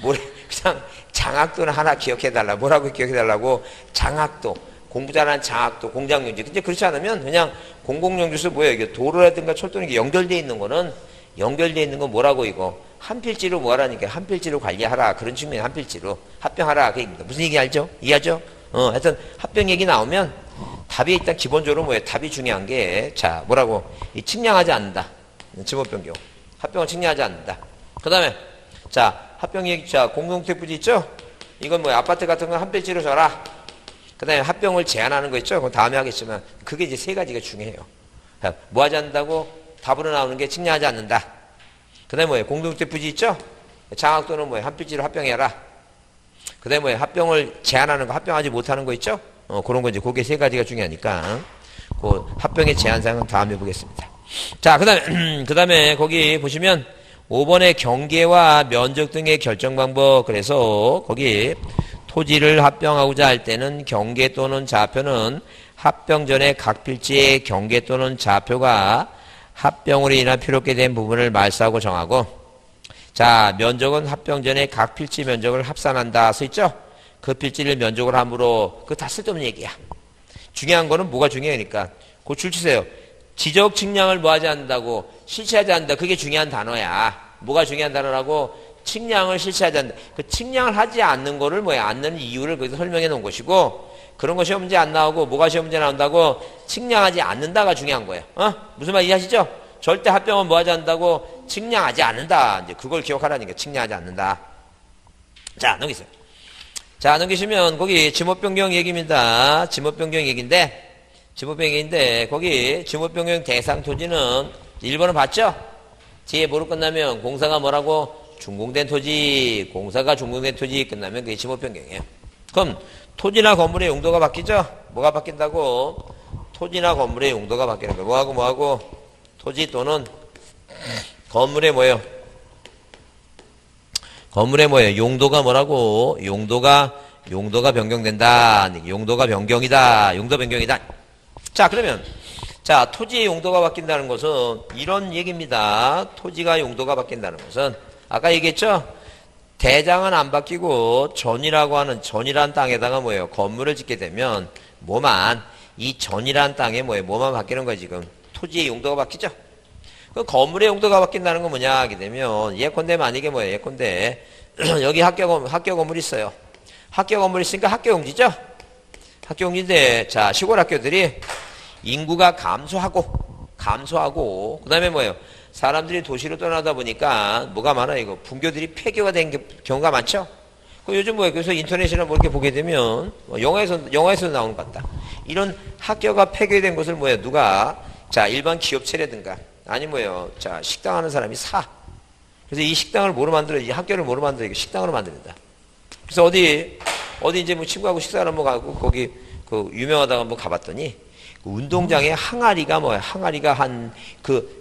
그냥 장학도는 하나 기억해달라. 뭐라고 기억해달라고? 장학도. 공부 잘하는 장학도, 공장용지. 근데 그렇지 않으면 그냥 공공용지서 뭐예요? 이게 도로라든가 철도는 이게 연결되어 있는 거는 연결되어 있는 건 뭐라고 이거? 한 필지로 뭐하라니까? 한 필지로 관리하라. 그런 측면에 한 필지로 합병하라. 그 얘기입니다. 무슨 얘기 알죠? 이해하죠? 하여튼 합병 얘기 나오면 답이 일단 기본적으로 뭐예요? 답이 중요한 게, 자, 뭐라고? 이 측량하지 않는다. 지목변경. 합병을 측량하지 않는다. 그 다음에, 자, 합병 얘기, 자, 공동택부지 있죠? 이건 뭐야? 아파트 같은 건 한 필지로 줘라. 그 다음에 합병을 제한하는 거 있죠? 그건 다음에 하겠지만, 그게 이제 세 가지가 중요해요. 뭐 하지 않는다고? 답으로 나오는 게 측량하지 않는다. 그 다음에 뭐예요? 공동택부지 있죠? 장학도는 뭐예요? 한 필지로 합병해라. 그 다음에 뭐예요? 합병을 제한하는 거, 합병하지 못하는 거 있죠? 그런 거 이제, 그게 세 가지가 중요하니까, 그 합병의 제한사항은 다음에 보겠습니다. 자, 그 다음에 거기 보시면, 5번의 경계와 면적 등의 결정 방법, 그래서 거기 토지를 합병하고자 할 때는 경계 또는 좌표는 합병 전에 각 필지의 경계 또는 좌표가 합병으로 인한 필요하게 된 부분을 말소하고 정하고, 자, 면적은 합병 전에 각 필지 면적을 합산한다 써있죠? 그 필지를 면적으로 함으로, 그거 다 쓸데없는 얘기야. 중요한 거는 뭐가 중요하니까. 그거 줄치세요. 지적 측량을 뭐 하지 않는다고? 실시하지 않는다. 그게 중요한 단어야. 뭐가 중요한 단어라고? 측량을 실시하지 않는다. 그 측량을 하지 않는 거를 뭐야? 않는 이유를 거기서 설명해 놓은 것이고, 그런 거 시험 문제 안 나오고, 뭐가 시험 문제 나온다고? 측량하지 않는다가 중요한 거예요. 무슨 말 이해하시죠? 절대 합병은 뭐 하지 않는다고? 측량하지 않는다. 이제 그걸 기억하라니까. 측량하지 않는다. 자, 넘기세요. 자, 넘기시면, 거기 지목변경 얘기입니다. 지목변경 얘기인데, 거기 지목변경 대상 토지는 1번을 봤죠? 뒤에 뭐로 끝나면 공사가 뭐라고? 준공된 토지, 공사가 준공된 토지 끝나면 그게 지목변경이에요. 그럼 토지나 건물의 용도가 바뀌죠? 뭐가 바뀐다고? 토지나 건물의 용도가 바뀌는 거예요. 뭐하고? 토지 또는 건물의 뭐예요? 건물의 뭐예요? 용도가 뭐라고? 용도가 변경된다. 용도가 변경이다. 용도 변경이다. 자, 그러면, 자, 토지의 용도가 바뀐다는 것은 이런 얘기입니다. 토지가 용도가 바뀐다는 것은, 아까 얘기했죠? 대장은 안 바뀌고, 전이란 땅에다가 뭐예요? 건물을 짓게 되면, 이 전이란 땅에 뭐만 바뀌는 거야, 지금? 토지의 용도가 바뀌죠? 그 건물의 용도가 바뀐다는 건 뭐냐, 하게 되면, 예컨대 만약에 뭐예요? 예컨대, 여기 학교 건물이 있어요. 학교 건물이 있으니까 학교용지죠? 학교용지인데, 자, 시골 학교들이 인구가 감소하고, 그 다음에 뭐예요? 사람들이 도시로 떠나다 보니까 뭐가 많아요, 이거? 분교들이 폐교가 된 경우가 많죠? 요즘 뭐예요? 그래서 인터넷이나 뭐 이렇게 보게 되면, 영화에서 나오는 것 같다. 이런 학교가 폐교된 것을 뭐예요? 누가, 자, 일반 기업체라든가, 아니 뭐예요? 자, 식당 하는 사람이 사. 그래서 이 식당을 뭐로 만들어? 이 학교를 뭐로 만들어? 이거 식당으로 만든다. 그래서 어디 이제 뭐 친구하고 식사를 한번 가고, 거기, 유명하다고 한번 가봤더니, 그 운동장에 항아리가 항아리가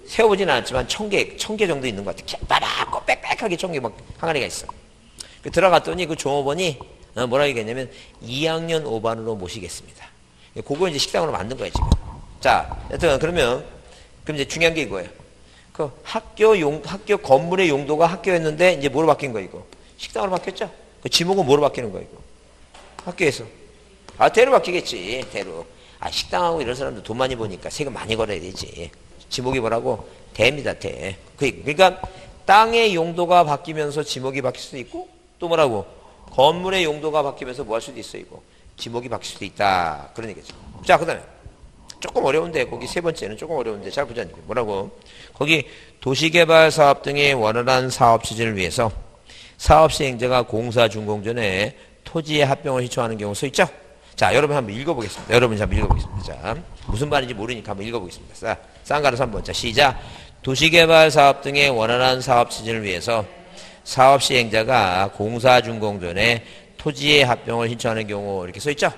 세워보진 않았지만 1000개 정도 있는 것 같아. 빠박고 빽빽하게 1000개 막 항아리가 있어. 들어갔더니 그 종업원이 뭐라 얘기했냐면 2학년 5반으로 모시겠습니다. 그거 이제 식당으로 만든 거야, 지금. 자, 여튼 그럼 이제 중요한 게 이거예요. 그 학교 건물의 용도가 학교였는데 이제 뭐로 바뀐 거야, 이거? 식당으로 바뀌었죠? 그 지목은 뭐로 바뀌는 거야, 이거? 학교에서. 대로 바뀌겠지, 대로. 식당하고 이런 사람들 돈 많이 버니까 세금 많이 걸어야 되지. 지목이 뭐라고? 대입니다, 대. 그러니까 땅의 용도가 바뀌면서 지목이 바뀔 수도 있고, 또 뭐라고? 건물의 용도가 바뀌면서 뭐 할 수도 있어, 이거. 지목이 바뀔 수도 있다. 그런 얘기죠. 자, 그 다음에. 조금 어려운데, 거기 세 번째는 조금 어려운데, 잘 보자니까. 뭐라고? 거기 도시개발 사업 등의 원활한 사업 추진을 위해서 사업 시행자가 공사 준공 전에 토지의 합병을 희초하는 경우 써 있죠? 자, 여러분 한번 읽어보겠습니다. 자, 무슨 말인지 모르니까 한번 읽어보겠습니다. 자, 쌍가루서 한번. 자, 시작. 도시개발 사업 등의 원활한 사업 추진을 위해서 사업 시행자가 공사 준공 전에 토지의 합병을 신청하는 경우 이렇게 써 있죠?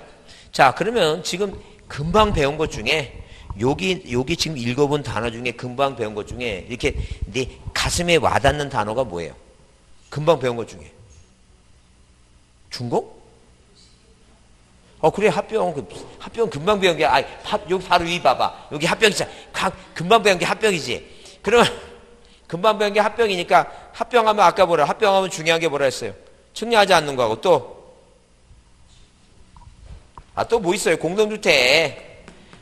자, 그러면 지금 금방 배운 것 중에 여기 지금 읽어본 단어 중에 금방 배운 것 중에 이렇게 내 가슴에 와닿는 단어가 뭐예요? 금방 배운 것 중에. 준공? 그래, 합병 금방 배운 게, 여기 바로 위 봐봐. 여기 합병이잖아. 금방 배운 게 합병이지. 그러면, 금방 배운 게 합병이니까, 합병하면 아까 합병하면 중요한 게 뭐라 했어요? 측량하지 않는 거하고 또 뭐 있어요? 공동주택.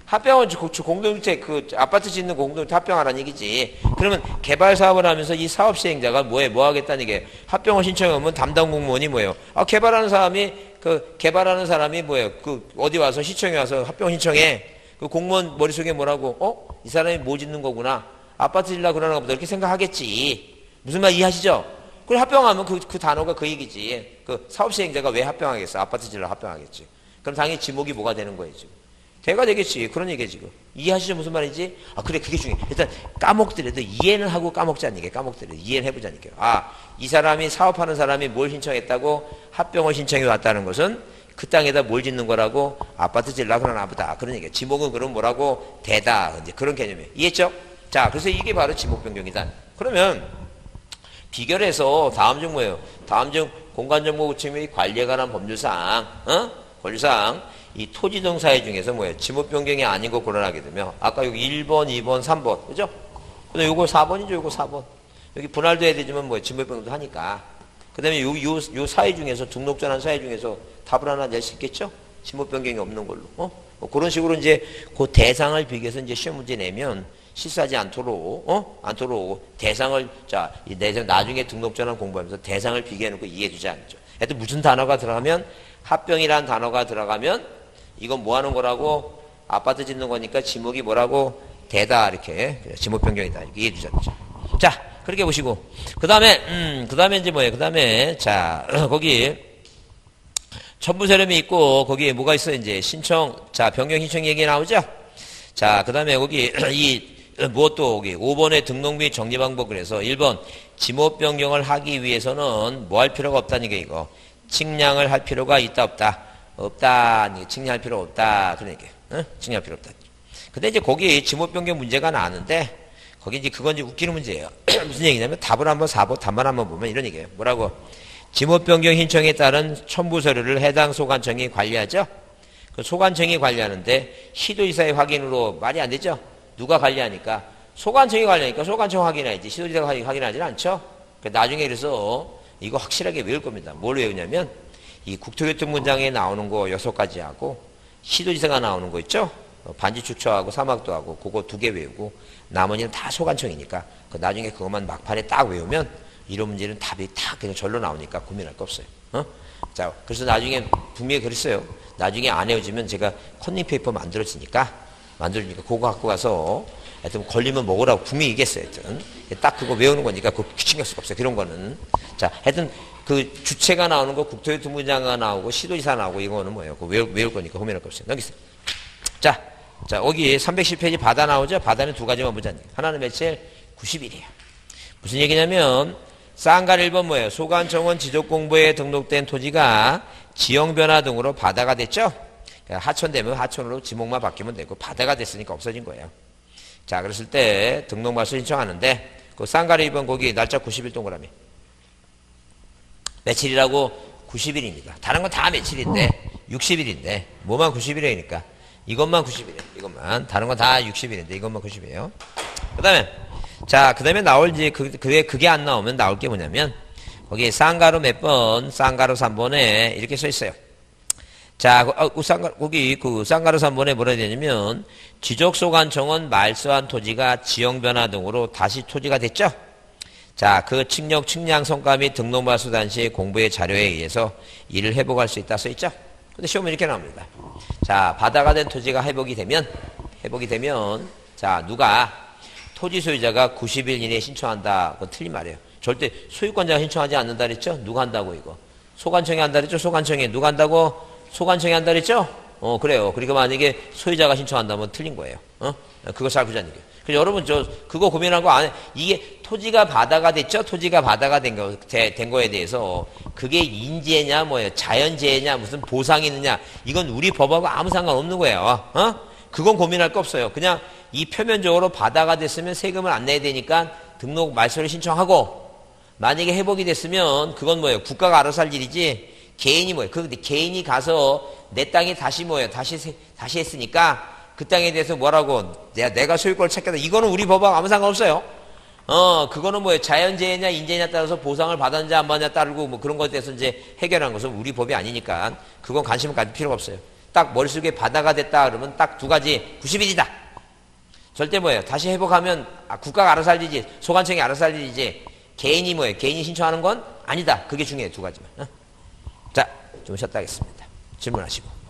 합병은 공동주택, 그 아파트 짓는 공동주택 합병하라는 얘기지. 그러면 개발 사업을 하면서 이 사업 시행자가 뭐 하겠다는 게 합병을 신청하면 담당 공무원이 뭐예요? 개발하는 사람이 뭐예요? 어디 와서 시청에 와서 합병 신청해. 그 공무원 머릿속에 뭐라고? 이 사람이 뭐 짓는 거구나. 아파트 짓려고 그러나 보다. 이렇게 생각하겠지. 무슨 말 이해하시죠? 그걸 합병하면 그 단어가 그 얘기지. 그 사업 시행자가 왜 합병하겠어? 아파트 짓려고 합병하겠지. 그럼 당연히 지목이 뭐가 되는 거예요, 지금. 대가 되겠지. 그런 얘기야, 지금. 이해하시죠? 무슨 말인지? 그래, 그게 중요해. 일단, 까먹더라도 이해는 하고 까먹자는 얘기야, 까먹더라도. 이해는 해보자는 얘기야. 이 사람이, 사업하는 사람이 뭘 신청했다고 합병을 신청해 왔다는 것은 그 땅에다 뭘 짓는 거라고 아파트 짓려고 그러나 보다. 그런 얘기야. 지목은 그럼 뭐라고? 대다. 이제 그런 개념이에요. 이해했죠? 자, 그래서 이게 바로 지목 변경이다. 그러면, 비결해서 다음 중 뭐예요? 다음 중 공간정보구침의 관리에 관한 법률사항, 권리사항, 이 토지 등 사유 중에서 뭐예요? 지목 변경이 아닌 거 고려하게 되면, 아까 여기 1번, 2번, 3번, 그죠? 근데 요거 4번이죠, 요거 4번. 여기 분할도 해야 되지만 뭐예요? 지목 변경도 하니까. 그 다음에 요 사유 중에서, 등록전환 사유 중에서 답을 하나 낼 수 있겠죠? 지목 변경이 없는 걸로. 그런 식으로 이제 그 대상을 비교해서 이제 시험 문제 내면, 실수하지 않도록 대상을, 나중에 등록전환 공부하면서 대상을 비교해놓고 이해해주지 않죠. 하여튼 무슨 단어가 들어가면, 합병이라는 단어가 들어가면, 이건 뭐 하는 거라고? 아파트 짓는 거니까 지목이 뭐라고? 대다, 이렇게. 지목 변경이다. 이렇게 이해해주지 않죠. 자, 그렇게 보시고. 그 다음에 이제 뭐예요? 그 다음에, 거기, 첨부세렴이 있고, 거기에 뭐가 있어요? 이제 신청, 변경 신청 얘기 나오죠? 그 다음에 거기, 무엇도 거기 5번의 등록 및 정리 방법 그래서 1번 지목 변경을 하기 위해서는 뭐 할 필요가 없다는 게 이거 측량을 할 필요가 있다 없다 측량할 필요가 없다 그런 얘기예요. 측량할 필요 없다. 근데 이제 거기 지목 변경 문제가 나왔는데 거기 이제 그건 이제 웃기는 문제예요. 무슨 얘기냐면 답을 한번 4번 답만 한번 보면 이런 얘기예요. 뭐라고? 지목 변경 신청에 따른 첨부 서류를 해당 소관청이 관리하죠. 그 소관청이 관리하는데 시도지사의 확인으로 말이 안 되죠. 누가 관리하니까? 소관청이 관리하니까 소관청 확인해야지. 시도지사가 확인하지는 않죠? 나중에 그래서 이거 확실하게 외울 겁니다. 뭘 외우냐면 이 국토교통문장에 나오는 거 6가지 하고 시도지사가 나오는 거 있죠? 반지축처하고 사막도 하고 그거 2개 외우고 나머지는 다 소관청이니까 나중에 그것만 막판에 딱 외우면 이런 문제는 답이 딱 그냥 절로 나오니까 고민할 거 없어요. 그래서 나중에 분명히 그랬어요. 나중에 안 외워지면 제가 컨닝페이퍼 만들어지니까 그거 갖고 가서 하여튼 걸리면 먹으라고 분명히 얘기했어요. 하여튼 딱 그거 외우는 거니까 그거 신경 쓸 거 없어요. 그런 거는. 하여튼 그 주체가 나오는 거 국토교통부장가 나오고 시도지사 나오고 이거는 뭐예요? 그거 외울 거니까 고민할 거 없어요. 넘기세요. 자, 여기 310페이지 바다 나오죠? 바다는 2가지만 보자. 하나는 며칠? 90일이에요. 무슨 얘기냐면 쌍갈 1번 뭐예요? 소관청은 지적공부에 등록된 토지가 지형변화 등으로 바다가 됐죠? 하천되면 하천으로 지목만 바뀌면 되고 바다가 됐으니까 없어진 거예요. 그랬을 때 등록말소 신청하는데 그 쌍가리 2번 거기 날짜 90일 동그라미 며칠이라고? 90일입니다. 다른 건 다 며칠인데 60일인데 뭐만 90일이니까 이것만 90일이에요. 이것만 다른 건 다 60일인데 이것만 90일이에요. 그 다음에 나올 이제 그게 안 나오면 나올 게 뭐냐면 거기 쌍가루 몇 번? 쌍가루 3번에 이렇게 써 있어요. 거기 쌍가루 3번에 뭐라 해야 되냐면 지적소관청은 말소한 토지가 지형변화 등으로 다시 토지가 됐죠. 그 측량 성과 및 등록말소 당시 공부의 자료에 의해서 이를 회복할 수 있다 써 있죠. 근데 시험은 이렇게 나옵니다. 바다가 된 토지가 회복이 되면 누가 토지 소유자가 90일 이내에 신청한다. 그건 틀린 말이에요. 절대 소유권자가 신청하지 않는다 그랬죠. 누가 한다고 이거? 소관청이 한다 그랬죠. 소관청이 누가 한다고? 소관청이 한다 그랬죠? 그래요. 그러니까 만약에 소유자가 신청한다면 틀린 거예요. 그거 잘 보자는 얘기예요. 그래서 여러분 그거 고민하고 안 해. 이게 토지가 바다가 됐죠? 토지가 바다가 된 거에 대해서 그게 인재냐 뭐예요? 자연재해냐 무슨 보상이 있느냐 이건 우리 법하고 아무 상관없는 거예요. 그건 고민할 거 없어요. 그냥 이 표면적으로 바다가 됐으면 세금을 안 내야 되니까 등록 말소를 신청하고 만약에 회복이 됐으면 그건 뭐예요? 국가가 알아서 할 일이지 개인이 뭐예요? 근데 개인이 가서 내 땅에 다시 뭐예요? 다시 했으니까 그 땅에 대해서 뭐라고 내가 소유권을 찾겠다. 이거는 우리 법하고 아무 상관없어요. 그거는 뭐예요? 자연재해냐 인재냐 따라서 보상을 받았냐 안 받았냐 따르고 뭐 그런 것에 대해서 이제 해결하는 것은 우리 법이 아니니까 그건 관심을 가질 필요가 없어요. 딱 머릿속에 바다가 됐다 그러면 딱 두 가지 90일이다. 절대 뭐예요? 다시 회복하면 국가가 알아서 할 일이지, 소관청이 알아서 할 일이지, 개인이 뭐예요? 개인이 신청하는 건 아니다. 그게 중요해요. 두 가지만. 자, 좀 쉬었다 하겠습니다. 질문하시고.